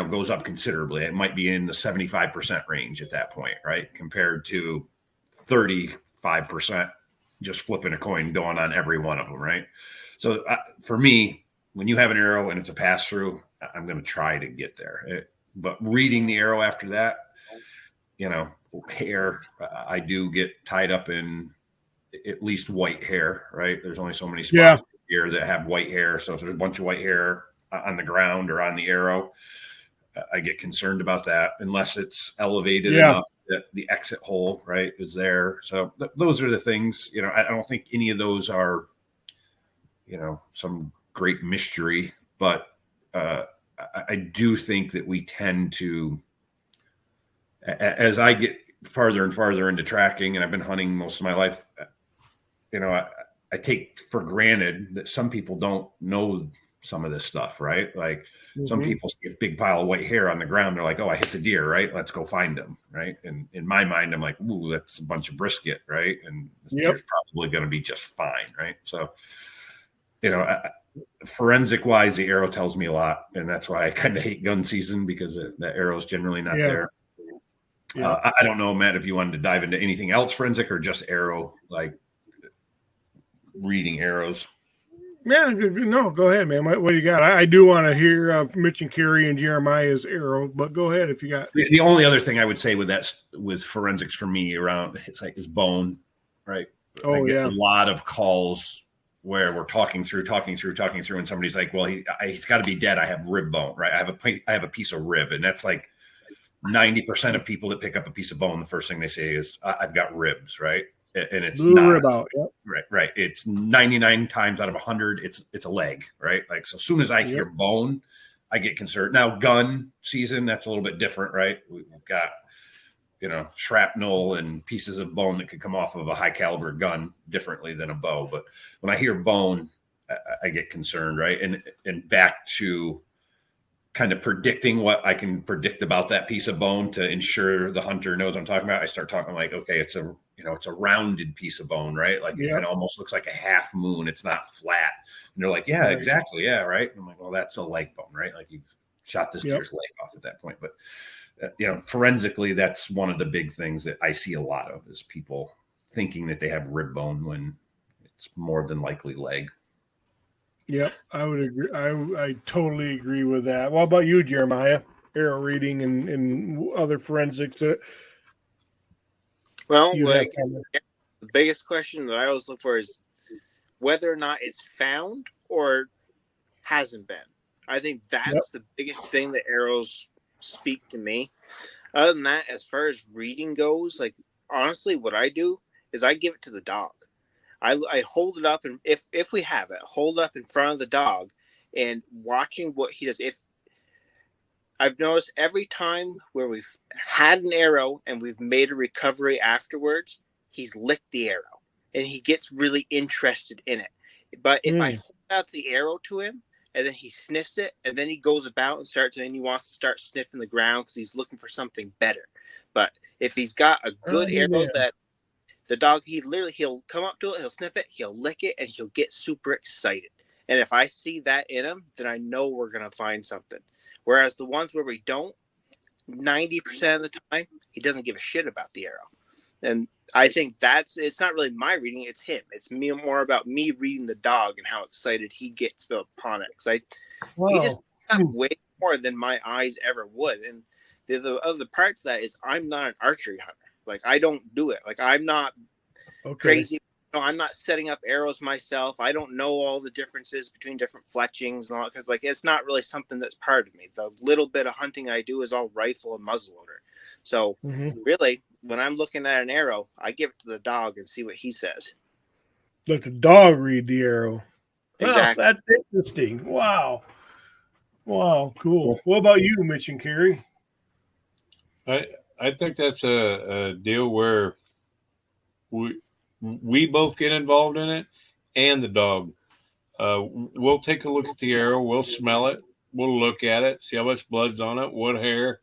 goes up considerably. It might be in the 75% range at that point, right? Compared to 35% just flipping a coin going on every one of them, right? So for me, when you have an arrow and it's a pass through, I'm going to try to get there. But reading the arrow after that, hair, I do get tied up in at least white hair, right? There's only so many spots here that have white hair. So if there's a bunch of white hair on the ground or on the arrow, I get concerned about that unless it's elevated enough that the exit hole, right, is there. So those are the things, I don't think any of those are, some great mystery, but I do think that we tend to, as I get farther and farther into tracking, and I've been hunting most of my life, I take for granted that some people don't know some of this stuff, right? Like some people see a big pile of white hair on the ground. They're like, oh, I hit the deer, right? Let's go find him, right? And in my mind, I'm like, ooh, that's a bunch of brisket, right? And this deer's probably going to be just fine, right? So, forensic wise, the arrow tells me a lot, and that's why I kind of hate gun season, because the arrow is generally not there. I don't know, Matt, if you wanted to dive into anything else forensic or just arrow, like reading arrows. Yeah, no, go ahead, man. What do you got? I do want to hear Mitch and Carey and Jeremiah's arrow, but go ahead if you got. The only other thing I would say with forensics for me around is bone, right? I get a lot of calls where we're talking through, and somebody's like, "Well, he's got to be dead. I have rib bone, right? I have a piece of rib," and that's like 90% of people that pick up a piece of bone, the first thing they say is, "I've got ribs," right? And it's Blue not rib out, right. It's 99 times out of 100. It's a leg, right? Like, so as soon as I hear bone, I get concerned. Now, gun season, that's a little bit different, right? We've got, shrapnel and pieces of bone that could come off of a high caliber gun differently than a bow. But when I hear bone, I get concerned, right? And back to kind of predicting what I can predict about that piece of bone to ensure the hunter knows what I'm talking about. I start talking like, okay, it's a rounded piece of bone, right? Like it kind of almost looks like a half moon. It's not flat. And they're like, yeah, exactly. Yeah. Right. And I'm like, well, that's a leg bone, right? Like you've shot this deer's leg off at that point. But, forensically, that's one of the big things that I see a lot of is people thinking that they have rib bone when it's more than likely leg. Yep, I would agree. I totally agree with that. What about you, Jeremiah? Arrow reading and other forensics. Well, the biggest question that I always look for is whether or not it's found or hasn't been. I think that's the biggest thing that arrows speak to me. Other than that, as far as reading goes, like honestly, what I do is I give it to the dog. I hold it up, and if we have it, hold it up in front of the dog and watching what he does. If I've noticed every time where we've had an arrow and we've made a recovery afterwards, he's licked the arrow and he gets really interested in it. But if I hold out the arrow to him and then he sniffs it and then he goes about and then he wants to start sniffing the ground because he's looking for something better. But if he's got a good arrow that the dog, he'll come up to it, he'll sniff it, he'll lick it, and he'll get super excited. And if I see that in him, then I know we're going to find something. Whereas the ones where we don't, 90% of the time, he doesn't give a shit about the arrow. And I think it's not really my reading, it's him. It's more about me reading the dog and how excited he gets upon it. Because he just got way more than my eyes ever would. And the other part to that is I'm not an archery hunter. Like, I don't do it. Like, I'm not crazy. I'm not setting up arrows myself. I don't know all the differences between different fletchings and all, because it's not really something that's part of me. The little bit of hunting I do is all rifle and muzzleloader. So really, when I'm looking at an arrow, I give it to the dog and see what he says. Let the dog read the arrow. Exactly. Wow, that's interesting. Wow, cool. What about you, Mitch and Carey? I think that's a deal where we both get involved in it, and the dog. We'll take a look at the arrow. We'll smell it. We'll look at it, see how much blood's on it, what hair.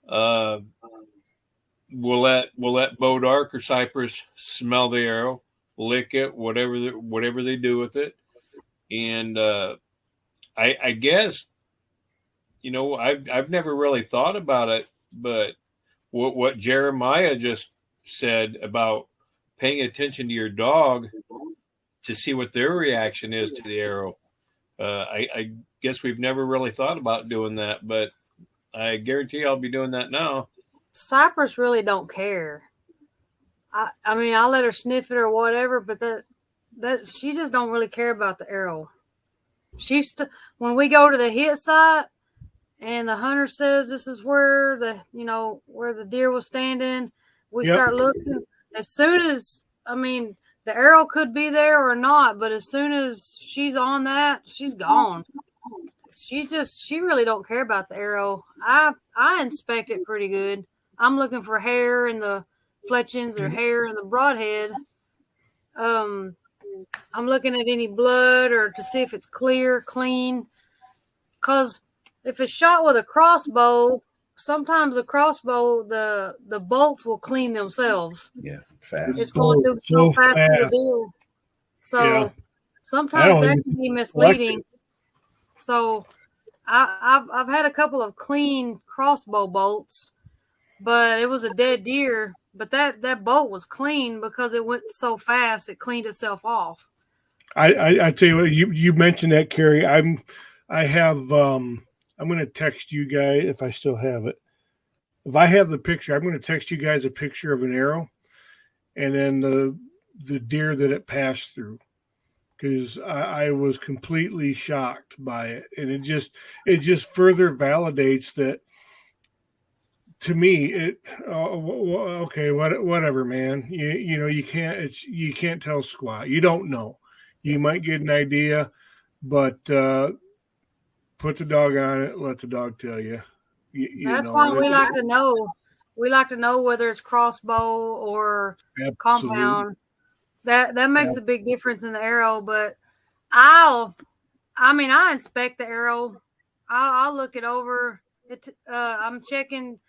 We'll let Bo Dark or Cypress smell the arrow, lick it, whatever they do with it. And I guess, I've never really thought about it, but what Jeremiah just said about paying attention to your dog to see what their reaction is to the arrow. I guess we've never really thought about doing that, but I guarantee I'll be doing that now. Cypress really don't care. I mean, I'll let her sniff it or whatever, but that she just don't really care about the arrow. When we go to the hit site and the hunter says this is where the deer was standing, we start looking. As soon as, the arrow could be there or not, but as soon as she's on that, she's gone. She really don't care about the arrow. I inspect it pretty good. I'm looking for hair in the fletchings or hair in the broadhead. I'm looking at any blood or to see if it's clear, clean. Because if it's shot with a crossbow, sometimes a crossbow, the bolts will clean themselves. Yeah, fast. It's going through so fast through the deer. So sometimes that can be misleading. So I've had a couple of clean crossbow bolts, but it was a dead deer. But that bolt was clean because it went so fast, it cleaned itself off. I tell you what, you mentioned that, Carrie. I'm going to text you guys if I still have it. If I have the picture, I'm going to text you guys a picture of an arrow and then the deer that it passed through, because I was completely shocked by it. And it just further validates that to me. Okay, whatever, man. You can't tell squat. You don't know. You might get an idea, but put the dog on it. Let the dog tell you. That's why we like to know. We like to know whether it's crossbow or compound. That makes a big difference in the arrow. But I inspect the arrow. I'll look it over. I'm checking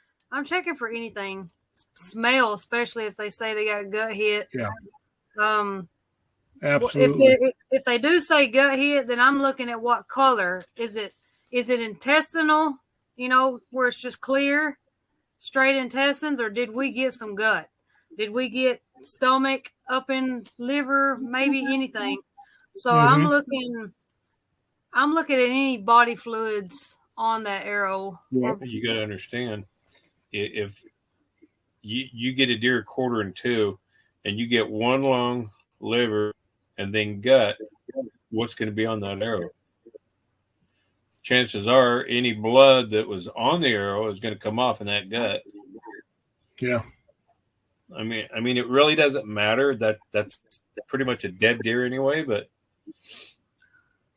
for anything. Smell, especially if they say they got gut hit. Yeah. Absolutely. If they do say gut hit, then I'm looking at what color. Is it intestinal, where it's just clear, straight intestines, or did we get some gut? Did we get stomach, up in liver, maybe anything? So I'm looking at any body fluids on that arrow. Yeah. You got to understand, if you get a deer quarter in two and you get one lung, liver, and then gut, what's going to be on that arrow? Chances are any blood that was on the arrow is going to come off in that gut. Yeah. I mean, it really doesn't matter. That's pretty much a dead deer anyway, but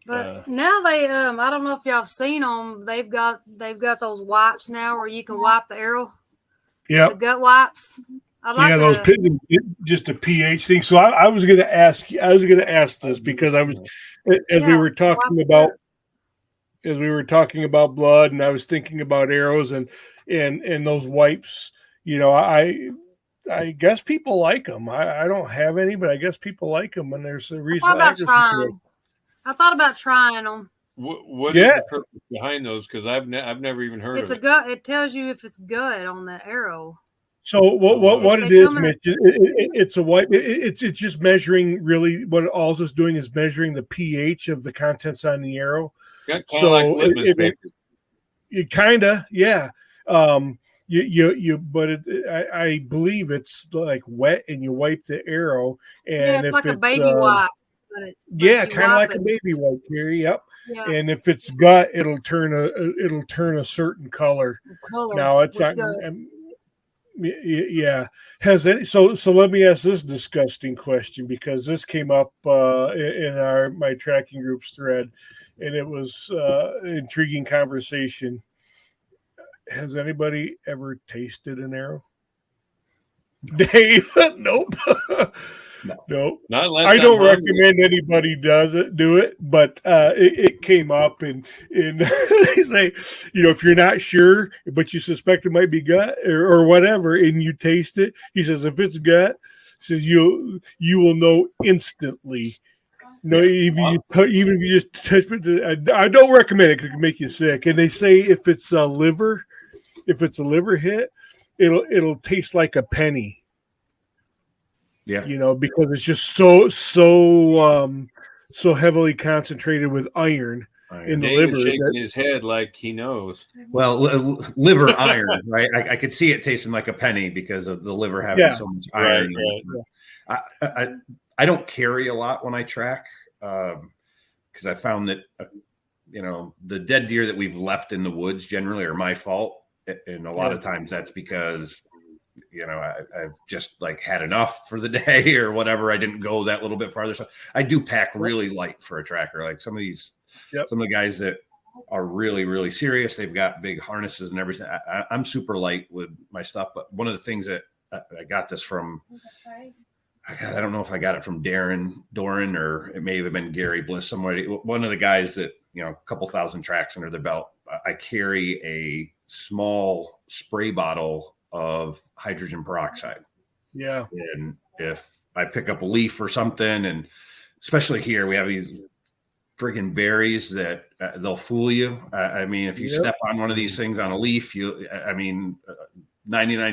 now they I don't know if y'all have seen them. They've got those wipes now where you can wipe the arrow. Yeah. The gut wipes. Those just a pH thing. So I was going to ask this because we were talking about blood, and I was thinking about arrows and those wipes. I guess people like them. I don't have any, but I guess people like them, and there's a reason. I thought about trying them. What is the purpose behind those? Because I've never even heard of it. It's a gut. It tells you if it's gut on the arrow. So what it is, Mitch? It's a wipe. It's just measuring. Really, what it also is doing is measuring the pH of the contents on the arrow. So like litmus paper. Yeah. I believe it's like wet, and you wipe the arrow, and it's like a baby wipe. Kind of like a baby wipe here. Yep. Yeah. And if it's gut, it'll turn a certain color. Now it's not. Yeah. So let me ask this disgusting question, because this came up in my tracking groups thread, and it was intriguing conversation. Has anybody ever tasted an arrow? Dave? Nope. No. I don't recommend anybody do it, but it came up, and they say, if you're not sure, but you suspect it might be gut or whatever, and you taste it, he says, if it's gut, says you will know instantly No, even if you just touch it, I don't recommend it because it can make you sick. And they say if it's a liver hit, it'll taste like a penny. Yeah, because it's just so heavily concentrated with iron in the liver. Shaking his head like he knows. Well, liver iron, right? I could see it tasting like a penny because of the liver having so much iron. Right. I don't carry a lot when I track because I found that the dead deer that we've left in the woods generally are my fault, and a lot of times that's because I've just like had enough for the day or whatever. I didn't go that little bit farther. So I do pack really light for a tracker. Like some of the guys that are really, really serious, they've got big harnesses and everything. I'm super light with my stuff. But one of the things that I got this from, I don't know if I got it from Darren Doran or it may have been Gary Bliss somewhere. One of the guys that, a couple thousand tracks under their belt, I carry a small spray bottle of hydrogen peroxide. Yeah. And if I pick up a leaf or something, and especially here, we have these friggin' berries that they'll fool you. I mean, if you step on one of these things on a leaf, 99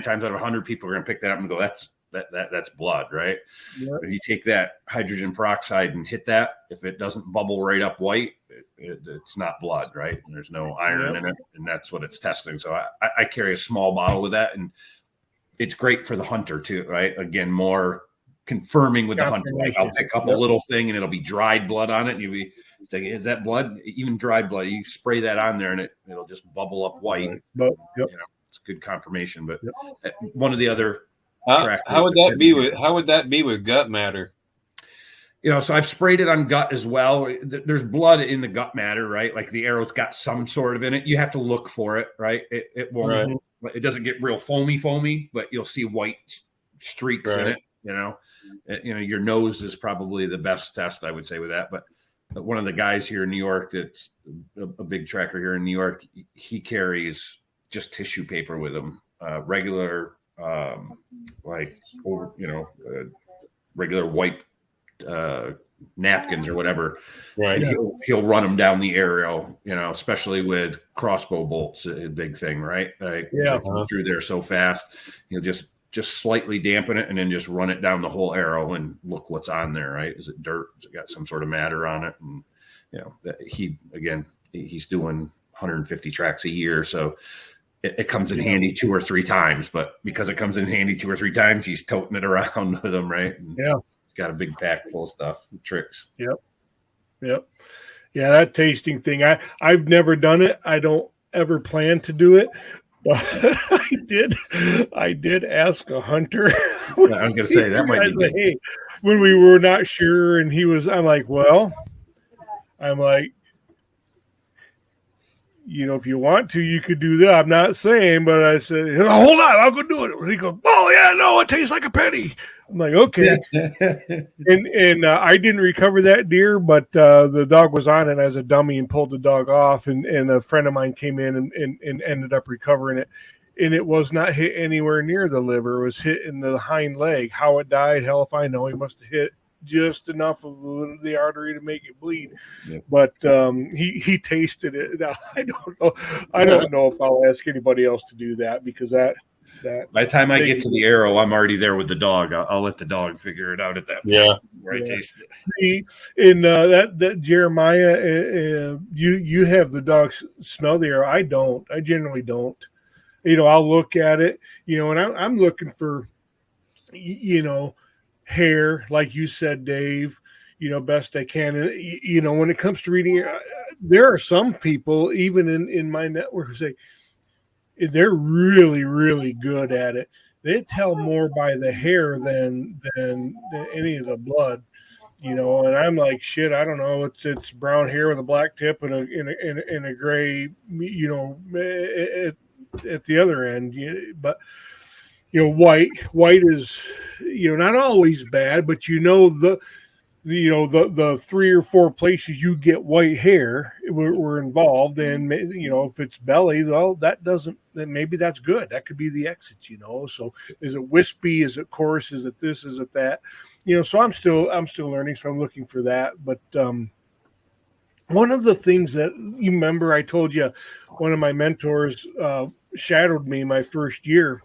times out of 100 people are going to pick that up and go, that's blood, right? Yep. If you take that hydrogen peroxide and hit that, if it doesn't bubble right up white, it's not blood, right? And there's no iron in it, and that's what it's testing. So I carry a small bottle with that, and it's great for the hunter too, right? Again, more confirming with the hunter. Like I'll pick up a little thing, and it'll be dried blood on it, and you'll be thinking, is that blood? Even dried blood, you spray that on there, and it'll just bubble up white. It's good confirmation. But one of the other how would that be with gut matter? So I've sprayed it on gut as well. There's blood in the gut matter, right? Like the arrow's got some sort of in it. You have to look for it, right? It won't. Right. It doesn't get real foamy, but you'll see white streaks in it. Your nose is probably the best test, I would say, with that. But one of the guys here in New York, that's a big tracker here in New York, he carries just tissue paper with him, regular, regular white napkins or whatever. Right. He'll run them down the arrow, especially with crossbow bolts, a big thing, right? Through there so fast, just slightly dampen it and then just run it down the whole arrow and look what's on there, right? Is it dirt? Has it got some sort of matter on it? And he's doing 150 tracks a year, so it comes in handy 2 or 3 times. But because it comes in handy 2 or 3 times, he's toting it around with him, right? And he's got a big pack full of stuff, tricks. Yep. Yeah, that tasting thing. I've never done it. I don't ever plan to do it. But I did ask a hunter. I'm going to say that might be. Hey, when we were not sure, and I'm like, if you want to, you could do that. I'm not saying, but I said, hold on, I'll go do it. He goes, oh yeah, no, it tastes like a penny. I'm like, okay. and I didn't recover that deer, but the dog was on it as a dummy and pulled the dog off. And a friend of mine came in and ended up recovering it. And it was not hit anywhere near the liver. It was hit in the hind leg. How it died, hell if I know. He must have hit just enough of the artery to make it bleed. Yep. But he tasted it. Now, I don't know if I'll ask anybody else to do that, because that by the time I get to the arrow, I'm already there with the dog. I'll let the dog figure it out at that point. Where I taste it. In that Jeremiah, you have the dog smell the arrow. I don't. I generally don't. I'll look at it. And I'm looking for, hair, like you said, Dave, best I can. And, when it comes to reading, there are some people, even in my network, who say they're really, really good at it. They tell more by the hair than any of the blood, and I'm like, shit, I don't know. It's brown hair with a black tip and a gray, at the other end, but white is, not always bad, but the the 3 or 4 places you get white hair were involved, and if it's belly, well, then maybe that's good. That could be the exit. So is it wispy? Is it coarse? Is it this? Is it that? So I'm still learning. So I'm looking for that. But one of the things that you remember, I told you, one of my mentors shadowed me my first year,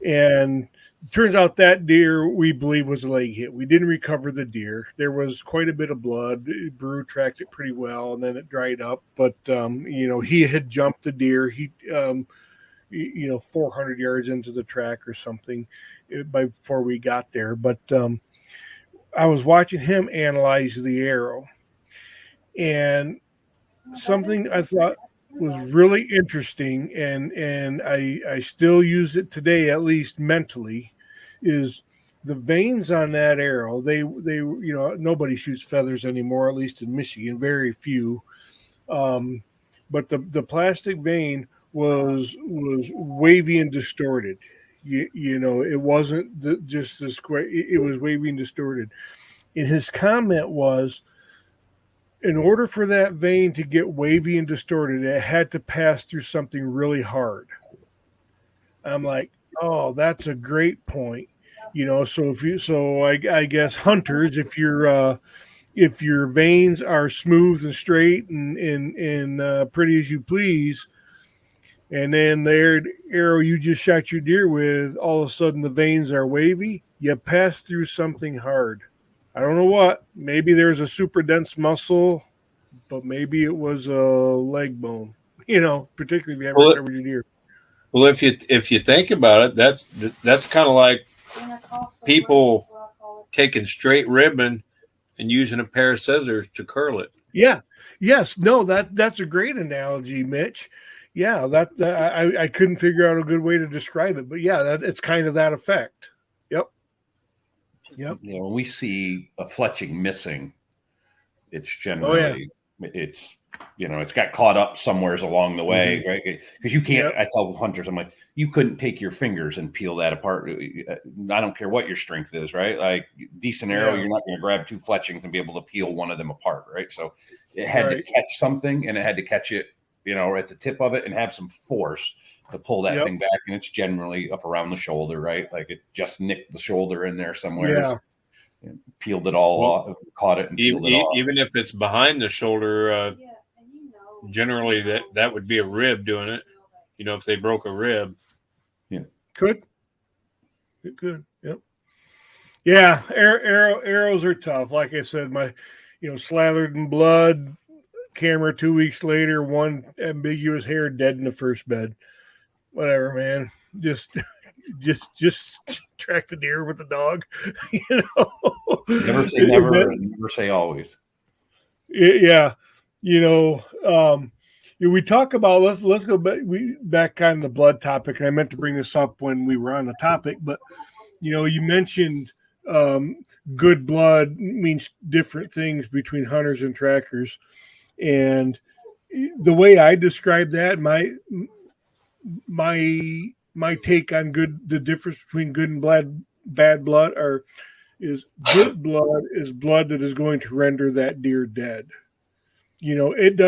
and it turns out that deer we believe was a leg hit. We didn't recover the deer. There was quite a bit of blood. Brew tracked it pretty well, and then it dried up. But he had jumped the deer. He 400 yards into the track or something before we got there. But I was watching him analyze the arrow, and something I thought was really interesting, and I still use it today, at least mentally, is the veins on that arrow. They nobody shoots feathers anymore, at least in Michigan, very few. But the plastic vein was wavy and distorted. It wasn't just the square. It was wavy and distorted. And his comment was, in order for that vein to get wavy and distorted, it had to pass through something really hard. I'm like, oh, that's a great point. So I guess hunters, if your veins are smooth and straight and pretty as you please, and then the arrow you just shot your deer with, all of a sudden the veins are wavy, you pass through something hard. I don't know what. Maybe there's a super dense muscle, but maybe it was a leg bone. Particularly if you haven't recovered your deer. Well, if you think about it, that's kind of like people taking straight ribbon and using a pair of scissors to curl it. Yeah. Yes. No. That's a great analogy, Mitch. Yeah. I couldn't figure out a good way to describe it, but yeah, it's kind of that effect. Yep. When we see a fletching missing, it's generally it's got caught up somewheres along the way, right? Because you can't. I tell hunters, I'm like, you couldn't take your fingers and peel that apart. I don't care what your strength is, right? Like decent arrow, you're not going to grab 2 fletchings and be able to peel one of them apart, right? So it had to catch something, and it had to catch it, at the tip of it, and have some force to pull that thing back, and it's generally up around the shoulder, right? Like it just nicked the shoulder in there somewhere, peeled it all off, caught it, and peeled it off. Even if it's behind the shoulder, generally that would be a rib doing it. If they broke a rib, it could. Yep. Yeah, arrows are tough. Like I said, my slathered in blood. Camera 2 weeks later, one ambiguous hair dead in the first bed. Whatever, man. Just track the deer with the dog. Never say never, and never say always. Yeah. We talk about let's go back kind of the blood topic, and I meant to bring this up when we were on the topic, but you mentioned good blood means different things between hunters and trackers, and the way I describe that, my take on the difference between good and bad blood is good blood is blood that is going to render that deer dead. It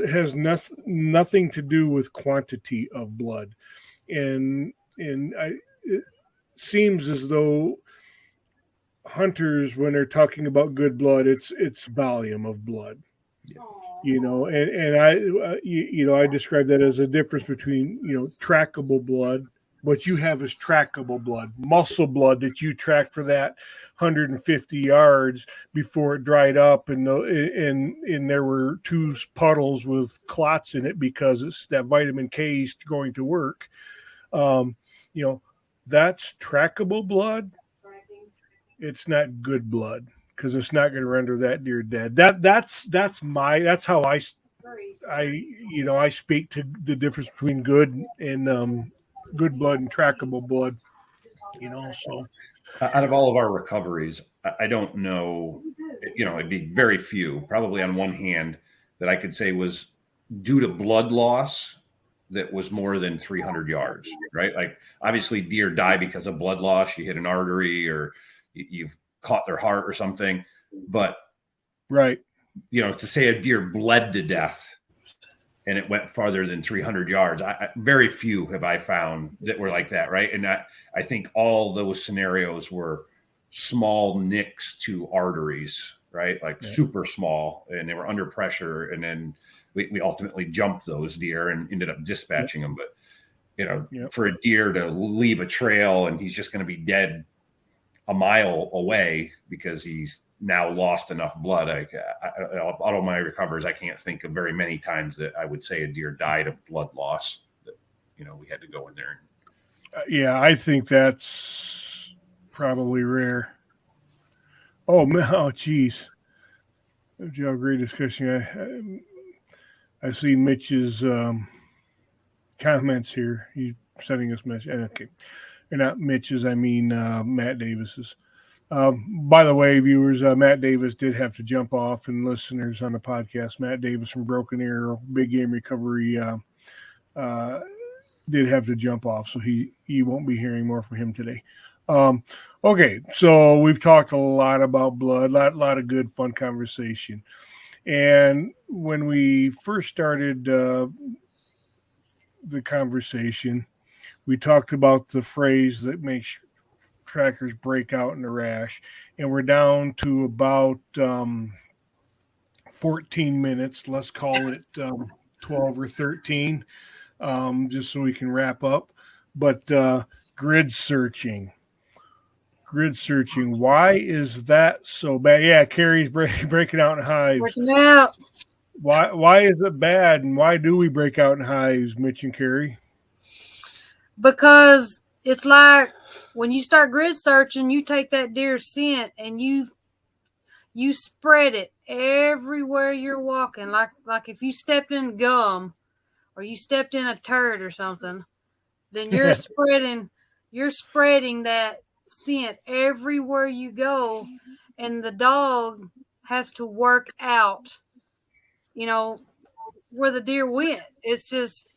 has nothing to do with quantity of blood, and it seems as though hunters, when they're talking about good blood, it's volume of blood. And I describe that as a difference between trackable blood. What you have is trackable blood, muscle blood that you track for that 150 yards before it dried up, and there were 2 puddles with clots in it because it's that vitamin K is going to work. That's trackable blood. It's not good blood, because it's not going to render that deer dead. That's how I speak to the difference between good and good blood and trackable blood. So out of all of our recoveries, I don't know, it'd be very few, probably on one hand, that I could say was due to blood loss that was more than 300 yards, right? Like obviously deer die because of blood loss. You hit an artery or you've caught their heart or something. but right. To say a deer bled to death and it went farther than 300 yards, very few have I found that were like that, right? And I think all those scenarios were small nicks to arteries, right? Like super small, and they were under pressure, and then we ultimately jumped those deer and ended up dispatching them. But for a deer to leave a trail and he's just going to be dead a mile away because he's now lost enough blood. Out of my recovers, I can't think of very many times that I would say a deer died of blood loss. That we had to go in there. Yeah, I think that's probably rare. Oh, geez. Great discussion. I see Mitch's comments here. He's sending us message. Okay, or not Mitch's. I mean Matt Davis's. By the way, viewers, Matt Davis did have to jump off, and listeners on the podcast, Matt Davis from Broken Arrow, Big Game Recovery, did have to jump off, so he won't be hearing more from him today. Okay, so we've talked a lot about blood, lot of good, fun conversation. And when we first started the conversation, we talked about the phrase that makes trackers break out in a rash, and we're down to about 14 minutes. Let's call it 12 or 13, just so we can wrap up. But grid searching. Why is that so bad? Yeah, Carrie's breaking out in hives. Breaking out. Why is it bad, and why do we break out in hives, Mitch and Carrie? Because it's like when you start grid searching, you take that deer scent and you spread it everywhere you're walking. Like if you stepped in gum or you stepped in a turd or something, then you're spreading that scent everywhere you go, and the dog has to work out, where the deer went. It's just,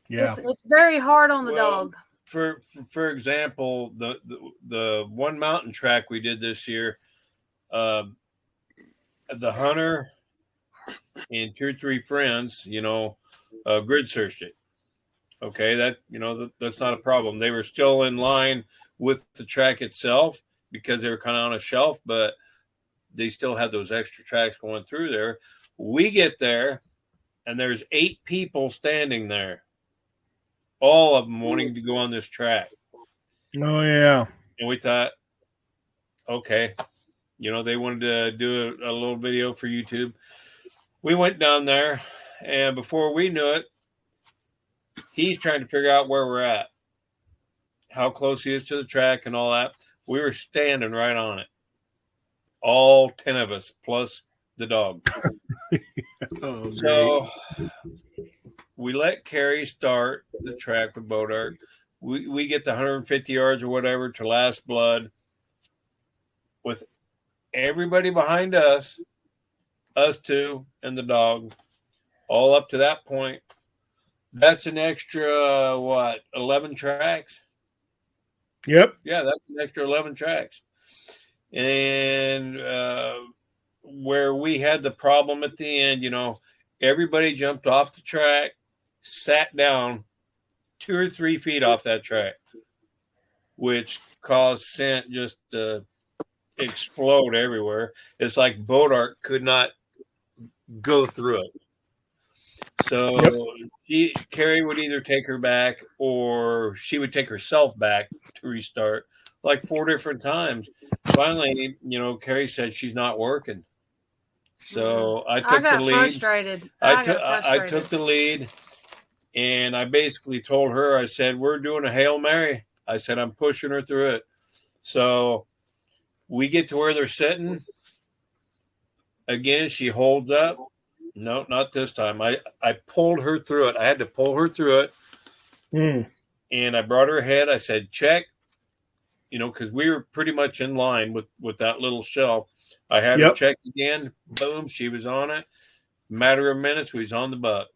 it's very hard on the dog. For example, the one mountain track we did this year, the hunter and 2 or 3 friends, grid searched it. Okay, that's not a problem. They were still in line with the track itself because they were kind of on a shelf, but they still had those extra tracks going through there. We get there, and there's 8 people standing there, all of them wanting to go on this track. Oh, yeah. And we thought, okay, they wanted to do a little video for YouTube. We went down there, and before we knew it, he's trying to figure out where we're at, how close he is to the track and all that. We were standing right on it. All 10 of us, plus the dog. So we let Carrie start the track with Bodart. We get the 150 yards or whatever to last blood with everybody behind us 2 and the dog, all up to that point. That's an extra, 11 tracks? Yep. Yeah, that's an extra 11 tracks. And where we had the problem at the end, everybody jumped off the track, sat down 2 or 3 feet off that track, which caused scent just to explode everywhere. It's like Bodart could not go through it. So Carrie would either take her back or she would take herself back to restart like 4 different times. Finally, Carrie said she's not working. So I took the lead. Frustrated. I took the lead, and I basically told her, I said, we're doing a Hail Mary. I said, I'm pushing her through it. So we get to where they're sitting. Again, she holds up. No, not this time. I pulled her through it. I had to pull her through it. And I brought her ahead. I said, check, because we were pretty much in line with that little shelf. I had her check again. Boom, she was on it. Matter of minutes, we was on the buck.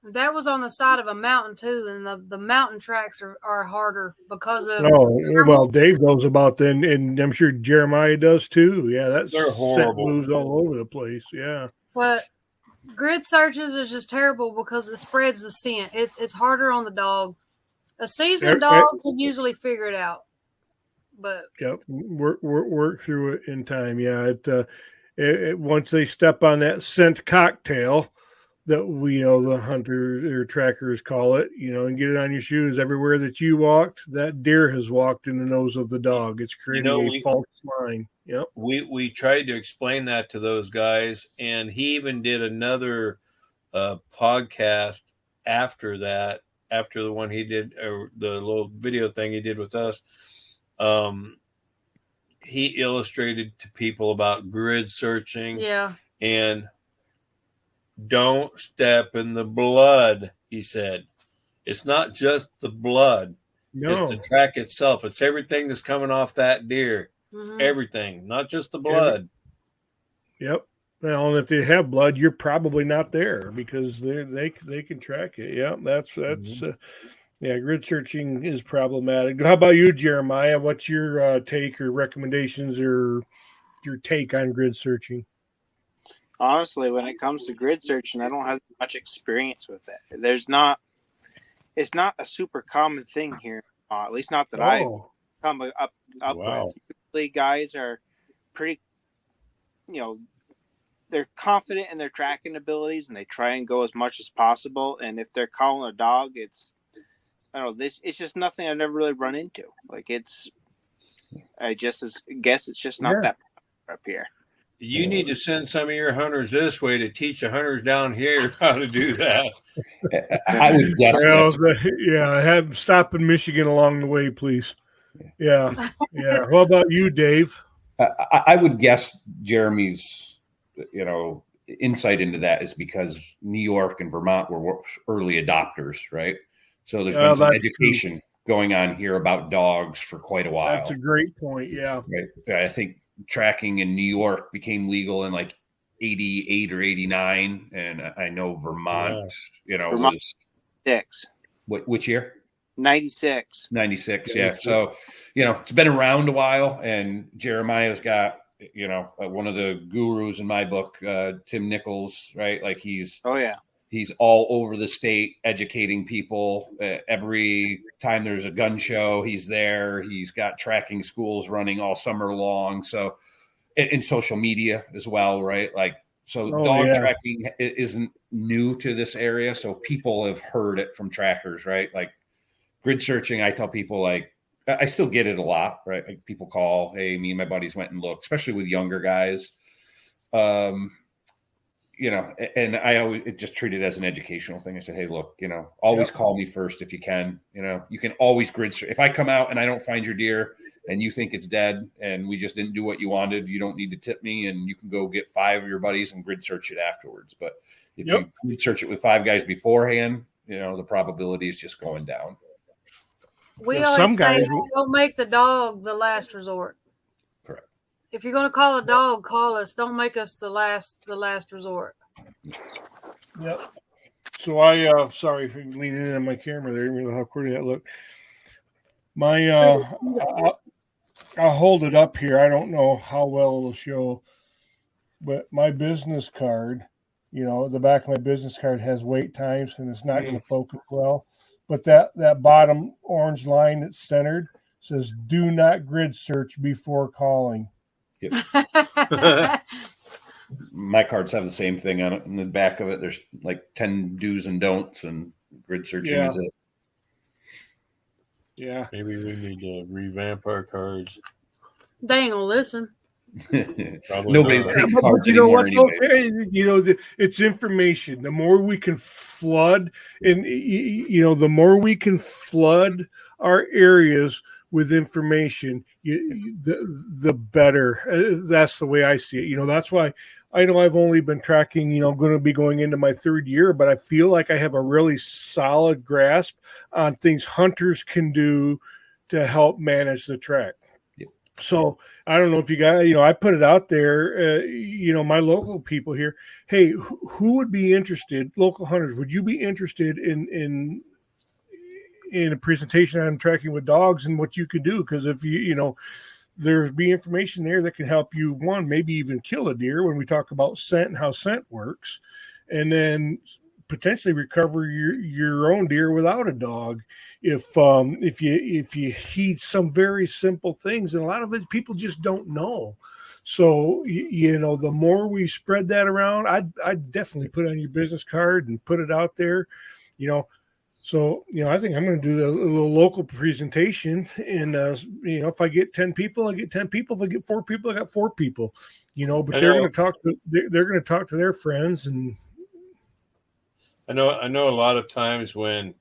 That was on the side of a mountain too, and the mountain tracks are harder because of. Oh well, Dave knows about them, and I'm sure Jeremiah does too. Yeah, that's They're horrible. Moves all over the place. Yeah, but grid searches is just terrible because it spreads the scent. It's harder on the dog. A seasoned dog can usually figure it out, but yep, work through it in time. Yeah, it once they step on that scent cocktail that we the hunters or trackers call it, and get it on your shoes everywhere that you walked, that deer has walked in the nose of the dog. It's creating a false line. Yep. We tried to explain that to those guys, and he even did another podcast after that, after the one he did, or the little video thing he did with us. He illustrated to people about grid searching. Yeah. And don't step in the blood, he said. It's not just the blood. No. It's the track itself. It's everything that's coming off that deer. Mm-hmm. Everything, not just the blood. Yep. Well, and if they have blood, you're probably not there because they can track it. Yeah, that's grid searching is problematic. How about you, Jeremiah? What's your take or recommendations or your take on grid searching? Honestly, when it comes to grid searching, I don't have much experience with it. It's not a super common thing here, at least not that I've come up with. Usually guys are pretty, they're confident in their tracking abilities and they try and go as much as possible. And if they're calling a dog, it's just nothing I've never really run into. I guess it's just not that up here. You need to send some of your hunters this way to teach the hunters down here how to do that. I would guess. Have them stop in Michigan along the way, please. Yeah. Yeah. What about you, Dave? I would guess Jeremy's, insight into that is because New York and Vermont were early adopters, right? So there's been some education going on here about dogs for quite a while. That's a great point. Yeah. Right. I think tracking in New York became legal in 88 or 89. And I know Vermont, Vermont was 6. Which year? 96. 96. Yeah. So, it's been around a while, and Jeremiah's got, one of the gurus in my book, Tim Nichols, right? He's all over the state educating people. Every time there's a gun show, he's there. He's got tracking schools running all summer long. So, in social media as well, right? Dog tracking isn't new to this area. So people have heard it from trackers, right? Grid searching, I tell people, I still get it a lot, right? People call, hey, me and my buddies went and looked, especially with younger guys. And I always just treat it as an educational thing. I said, hey, look, always call me first if you can. You can always grid search. If I come out and I don't find your deer and you think it's dead and we just didn't do what you wanted, you don't need to tip me, and you can go get 5 of your buddies and grid search it afterwards. But if you grid search it with 5 guys beforehand, the probability is just going down. We always say don't make the dog the last resort. Correct. If you're going to call a dog, call us. Don't make us the last resort. Yep. So sorry for leaning in on my camera there. You know how pretty that looked. I'll hold it up here. I don't know how well it'll show, but my business card, the back of my business card has wait times, and it's not going to focus well. But that bottom orange line that's centered says, do not grid search before calling. Yep. My cards have the same thing on it. In the back of it, there's 10 do's and don'ts, and grid searching is it. Yeah. Maybe we need to revamp our cards. They ain't gonna listen. Nobody takes cards anymore anyway. It's information. The more we can flood, and the more we can flood our areas with information, the better. That's the way I see it. That's why I know I've only been tracking, going to be going into my 3rd year, but I feel like I have a really solid grasp on things hunters can do to help manage the track. So I don't know if you guys, I put it out there, my local people here, hey, who would be interested, local hunters, would you be interested in a presentation on tracking with dogs and what you could do? Because if there'd be information there that can help you, one, maybe even kill a deer when we talk about scent and how scent works, and then potentially recover your own deer without a dog if you heed some very simple things, and a lot of it people just don't know. So the more we spread that around, I'd definitely put it on your business card and put it out there. So I think I'm going to do a little local presentation, and if I get 10 people, I get 10 people. If I get 4 people, I got 4 people. But they're going to talk to their friends. And I know a lot of times when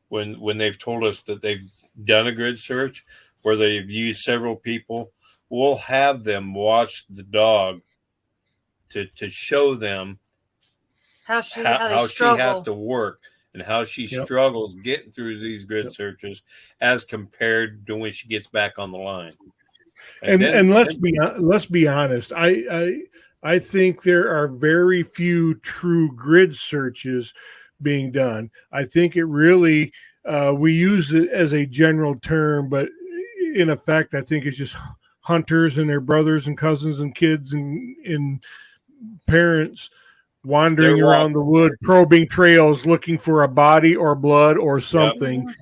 they've told us that they've done a grid search where they've used several people, we'll have them watch the dog to show them how she has to work and how she struggles getting through these grid searches as compared to when she gets back on the line. And let's be honest. I think there are very few true grid searches being done. I think it really we use it as a general term, but in effect, I think it's just hunters and their brothers and cousins and kids and parents wandering around the wood, probing trails, looking for a body or blood or something. Yep.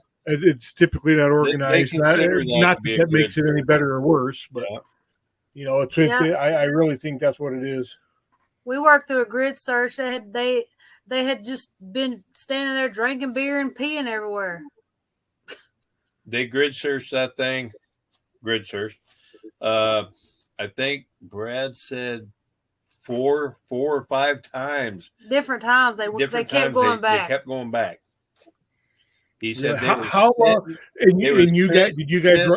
It's typically not organized. Not that makes it any better or worse, but I really think that's what it is. We worked through a grid search. They had just been standing there drinking beer and peeing everywhere. They grid searched that thing. Grid search. I think Brad said 4 or 5 times. Different times. They kept going back. They kept going back. He said, "How long?" And you guys, did you guys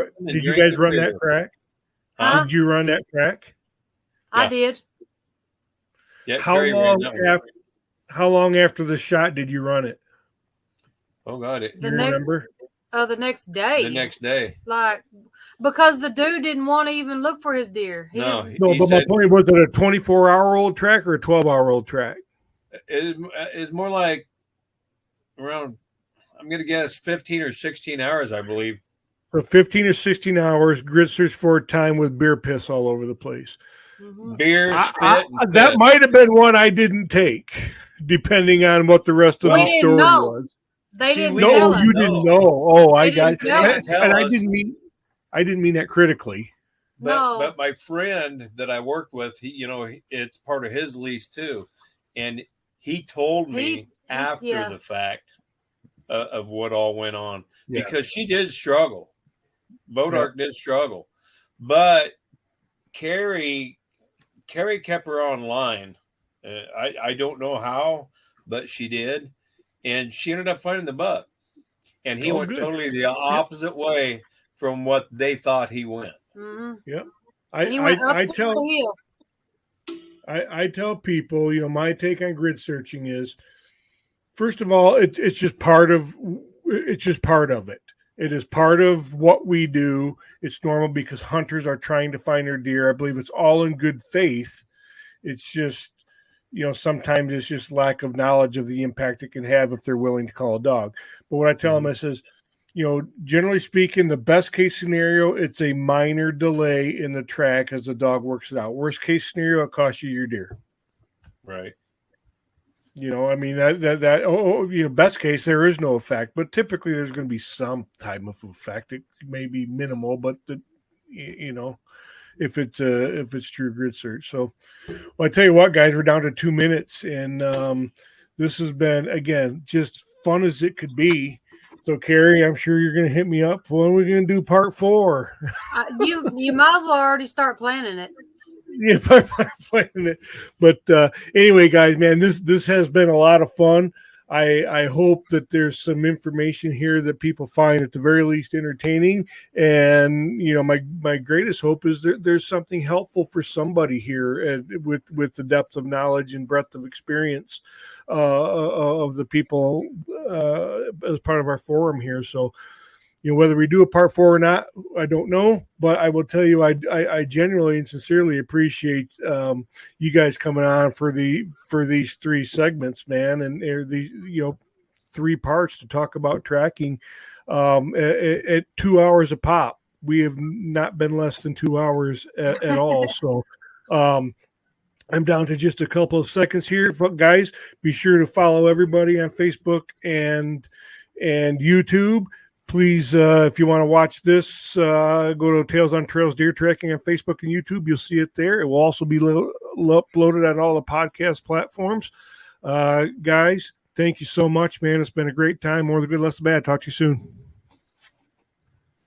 run that track? Did you run that track? I did. Yeah. How long after the shot did you run it? Oh God! Remember? The next day. The next day. Because the dude didn't want to even look for his deer. But my point was, it a 24-hour-old track or a 12-hour-old track? It's more like around, I'm going to guess 15 or 16 hours, I believe. So 15 or 16 hours, grid search for time with beer piss all over the place. Mm-hmm. Beer, spit, that might have been one I didn't take, depending on what the rest of the story was. They didn't tell us. You didn't know. Oh, I got it. And I didn't mean that critically. But my friend that I worked with, it's part of his lease too, and he told me after the fact of what all went on because she did struggle. Bodark did struggle, but Carrie kept her online. I don't know how, but she did. And she ended up finding the buck. And he went totally the opposite way from what they thought he went. Mm-hmm. Yep. I tell people, my take on grid searching is, first of all, it's just part of it. It is part of what we do. It's normal because hunters are trying to find their deer. I believe it's all in good faith. It's just, sometimes it's just lack of knowledge of the impact it can have if they're willing to call a dog. But what I tell them, I says, generally speaking, the best case scenario, it's a minor delay in the track as the dog works it out. Worst case scenario, it costs you your deer. Right. Best case, there is no effect, but typically there's going to be some type of effect. It may be minimal, but if it's true grid search. So, I tell you what, guys, we're down to 2 minutes, and this has been, again, just fun as it could be. So, Carrie, I'm sure you're going to hit me up. When are we going to do part 4? You might as well already start planning it. Yeah, planning it. But anyway, guys, man, this has been a lot of fun. I hope that there's some information here that people find at the very least entertaining. And, my greatest hope is that there's something helpful for somebody here with the depth of knowledge and breadth of experience of the people as part of our forum here. So, whether we do a part 4 or not, I don't know, but I will tell you, I genuinely and sincerely appreciate you guys coming on for these 3 segments, man, and these 3 parts to talk about tracking at 2 hours a pop. We have not been less than 2 hours at all. So I'm down to just a couple of seconds here. Guys, be sure to follow everybody on Facebook and YouTube. Please, if you want to watch this, go to Tales on Trails Deer Tracking on Facebook and YouTube. You'll see it there. It will also be uploaded on all the podcast platforms. Guys, thank you so much, man. It's been a great time. More the good, less the bad. Talk to you soon.